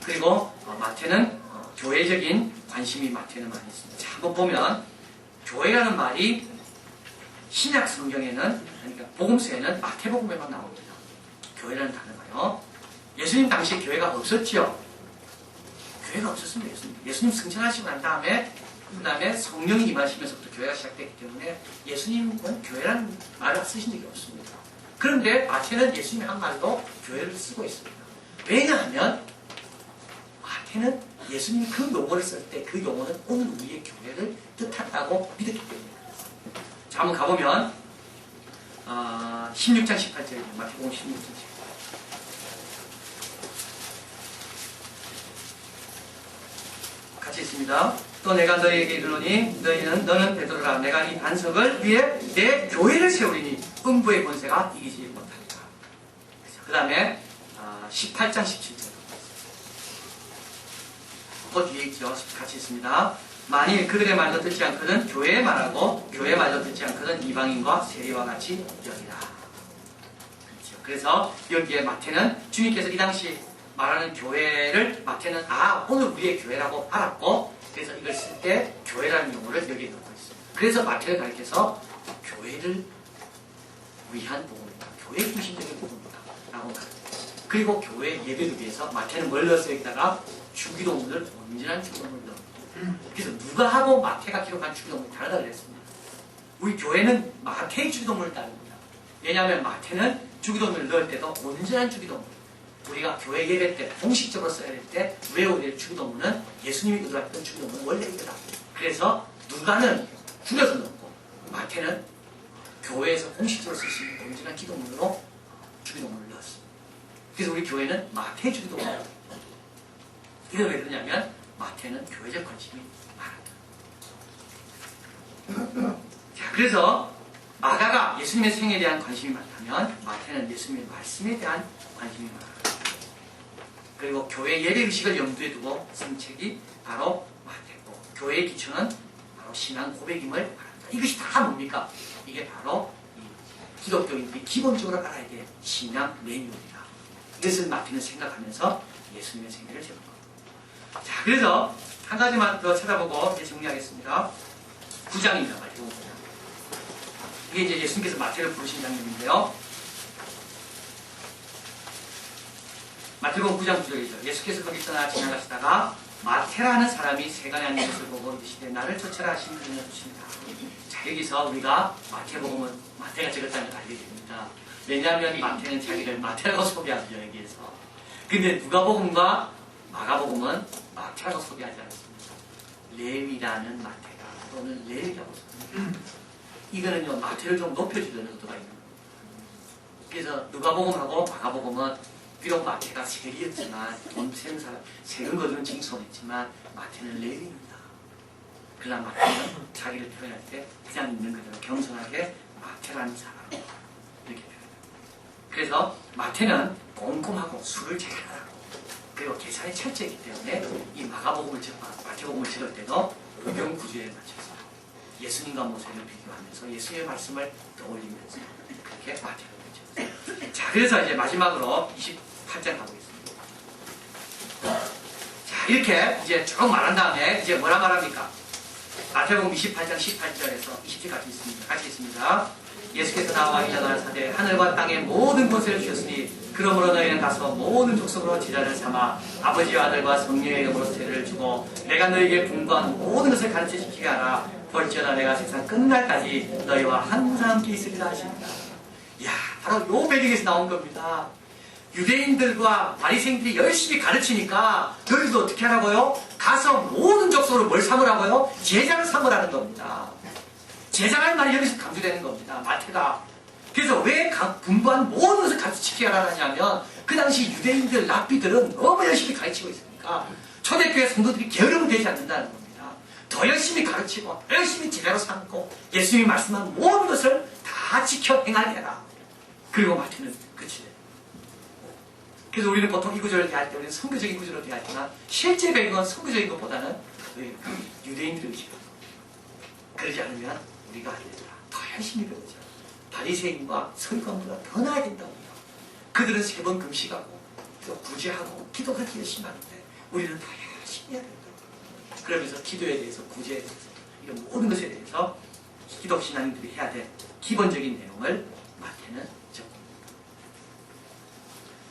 그리고 마태는 교회적인 관심이 마태는 많이 있습니다. 자, 한번 보면 교회라는 말이 신약 성경에는 그러니까 복음서에는 마태복음에만 나옵니다. 교회라는 단어가요. 예수님 당시에 교회가 없었지요. 교회가 없었습니다. 예수님 승천하시고 난 다음에 그 다음에 성령이 임하시면서부터 교회가 시작됐기 때문에 예수님은 교회라는 말을 쓰신 적이 없습니다. 그런데 마태는 예수님의 한 말로 교회를 쓰고 있습니다. 왜냐하면 마태는 예수님이 그 용어를 쓸 때 그 용어는 오늘 우리의 교회를 뜻한다고 믿었기 때문에 그렇습니다. 자, 한번 가보면 16장 18절입니다. 마태복음 16장 18절. 같이 있습니다. 또 내가 너희에게 이르노니 너는 베드로라. 내가 이 반석을 위에 내 교회를 세우리니 음부의 권세가 이기지 못하리라. 그 다음에 18장 17절. 그 뒤에 있죠. 같이 있습니다. 만일 그들의 말도 듣지 않거든 교회의 말하고 교회의 말도 듣지 않거든 이방인과 세리와 같이 여기라. 그렇죠. 그래서 여기에 마태는 주님께서 이 당시 말하는 교회를 마태는 오늘 우리의 교회라고 알았고 그래서 이걸 쓸 때 교회라는 용어를 여기에 넣고 있습니다. 그래서 마태를 가리켜서 교회를 위한 복음이다. 교회 중심적인 복음이다. 라고 말합니다. 그리고 교회 예배를 위해서 마태는 뭘 넣었어요? 여기다가 주기도문을 온전한 주기도문을 넣습니다. 그래서 누가 하고 마태가 기록한 주기도문이 다르다고 그랬습니다. 우리 교회는 마태의 주기도문을 따릅니다. 왜냐하면 마태는 주기도문을 넣을 때도 온전한 주기도문, 우리가 교회 예배 때 공식적으로 써야 될 때 외워야 될 주기도문은 예수님이 의도했던 주기도문은 원래 이거다. 그래서 누가는 줄여서 넣고 마태는 교회에서 공식적으로 쓸 수 있는 온전한 기도문으로 주기도문을 넣었습니다. 그래서 우리 교회는 마태의 주기도문을 넣습니다. 이게 왜 그러냐면 마태는 교회적 관심이 많았다. 자, 그래서 마가가 예수님의 생에 대한 관심이 많다면 마태는 예수님의 말씀에 대한 관심이 많았다. 그리고 교회 예배의식을 염두에 두고 쓴 책이 바로 마태고 교회의 기초는 바로 신앙 고백임을 말한다. 이것이 다 뭡니까? 이게 바로 기독교인들이 기본적으로 알아야 될 신앙 매뉴얼이다. 이것을 마태는 생각하면서 예수님의 생애를 세운 겁니다. 자, 그래서 한 가지만 더 찾아보고 이제 정리하겠습니다. 9장입니다. 마태복음 9장. 이게 이제 예수님께서 마태를 부르신 장면인데요. 마태복음 9장 9절이죠. 예수께서 거기 떠나 지나가시다가 마태라는 사람이 세간에 앉은 것을 보고 이르시되 나를 쫓아라 하시니 주십니다. 자, 여기서 우리가 마태복음은 마태가 적었다는 걸 알게 됩니다. 왜냐하면 마태는 자기를 마태라고 소개하죠. 여기에서. 근데 누가복음과 마가복음은 마태라고 소개하지 않습니다. 레위라는 마태가 또는 레위라고 소개합니다. 이거는요 마태를 좀 높여주려는 의도가 있는 겁니다. 그래서 누가복음하고 마가복음은 비록 마태가 세리였지만 돈 세는 사람, 세금 거두는 징수했지만 마태는 레위입니다. 그러나 마태는 자기를 표현할 때 그냥 있는 그대로 겸손하게 마태라는 사람 이렇게 표현합니다. 그래서 마태는 꼼꼼하고 술을 잘 하고 그리고 계산이 철저하기 때문에 이 마태복음을 적을 때도 의경 구조에 맞춰서 예수님과 모세를 비교하면서 예수님의 말씀을 떠올리면서 그렇게 마태를 적었어요. 자, 그래서 이제 마지막으로 28장 가보겠습니다. 자, 이렇게 이제 쭉 말한 다음에 이제 뭐라 말합니까? 마태복음 28장 18절에서 20절까지 있습니다. 같이 있습니다. 예수께서 나와 이르시되 하늘과 땅의 모든 권세를 주셨으니 그러므로 너희는 가서 모든 족속으로 제자를 삼아 아버지와 아들과 성령의 이름으로 세례를 주고 내가 너희에게 분부한 모든 것을 가르쳐 지키게 하라. 볼지어다 내가 세상 끝날까지 너희와 항상 함께 있으리라 하십니다. 이야, 바로 요 배경에서 나온 겁니다. 유대인들과 바리새인들이 열심히 가르치니까 너희도 어떻게 하라고요? 가서 모든 족속으로 뭘 삼으라고요? 제자를 삼으라는 겁니다. 제자라는 말이 여기서 강조되는 겁니다. 마태가. 그래서 왜 분부한 모든 것을 가르쳐 지키게 하라냐면 그 당시 유대인들, 랍비들은 너무 열심히 가르치고 있으니까 초대교회 성도들이 게으르면 되지 않는다는 겁니다. 더 열심히 가르치고 열심히 제자로 삼고 예수님이 말씀한 모든 것을 다 지켜 행하게 해라. 그리고 마태는 끝이. 그래서 우리는 보통 이 구절을 대할 때 우리는 선교적인 구절로 대하지만 실제 배경은 선교적인 것보다는 유대인들을 의식합니다. 그러지 않으면 우리가 안 되더라. 더 열심히 배우자. 바리새인과 서기관보다 더 나아야 된다고요. 그들은 3번 금식하고 또 구제하고 기도하기 열심히 하는데 우리는 더 열심히 해야 된다고. 그러면서 기도에 대해서 구제에 대해서 이런 모든 것에 대해서 기독신앙인들이 해야 될 기본적인 내용을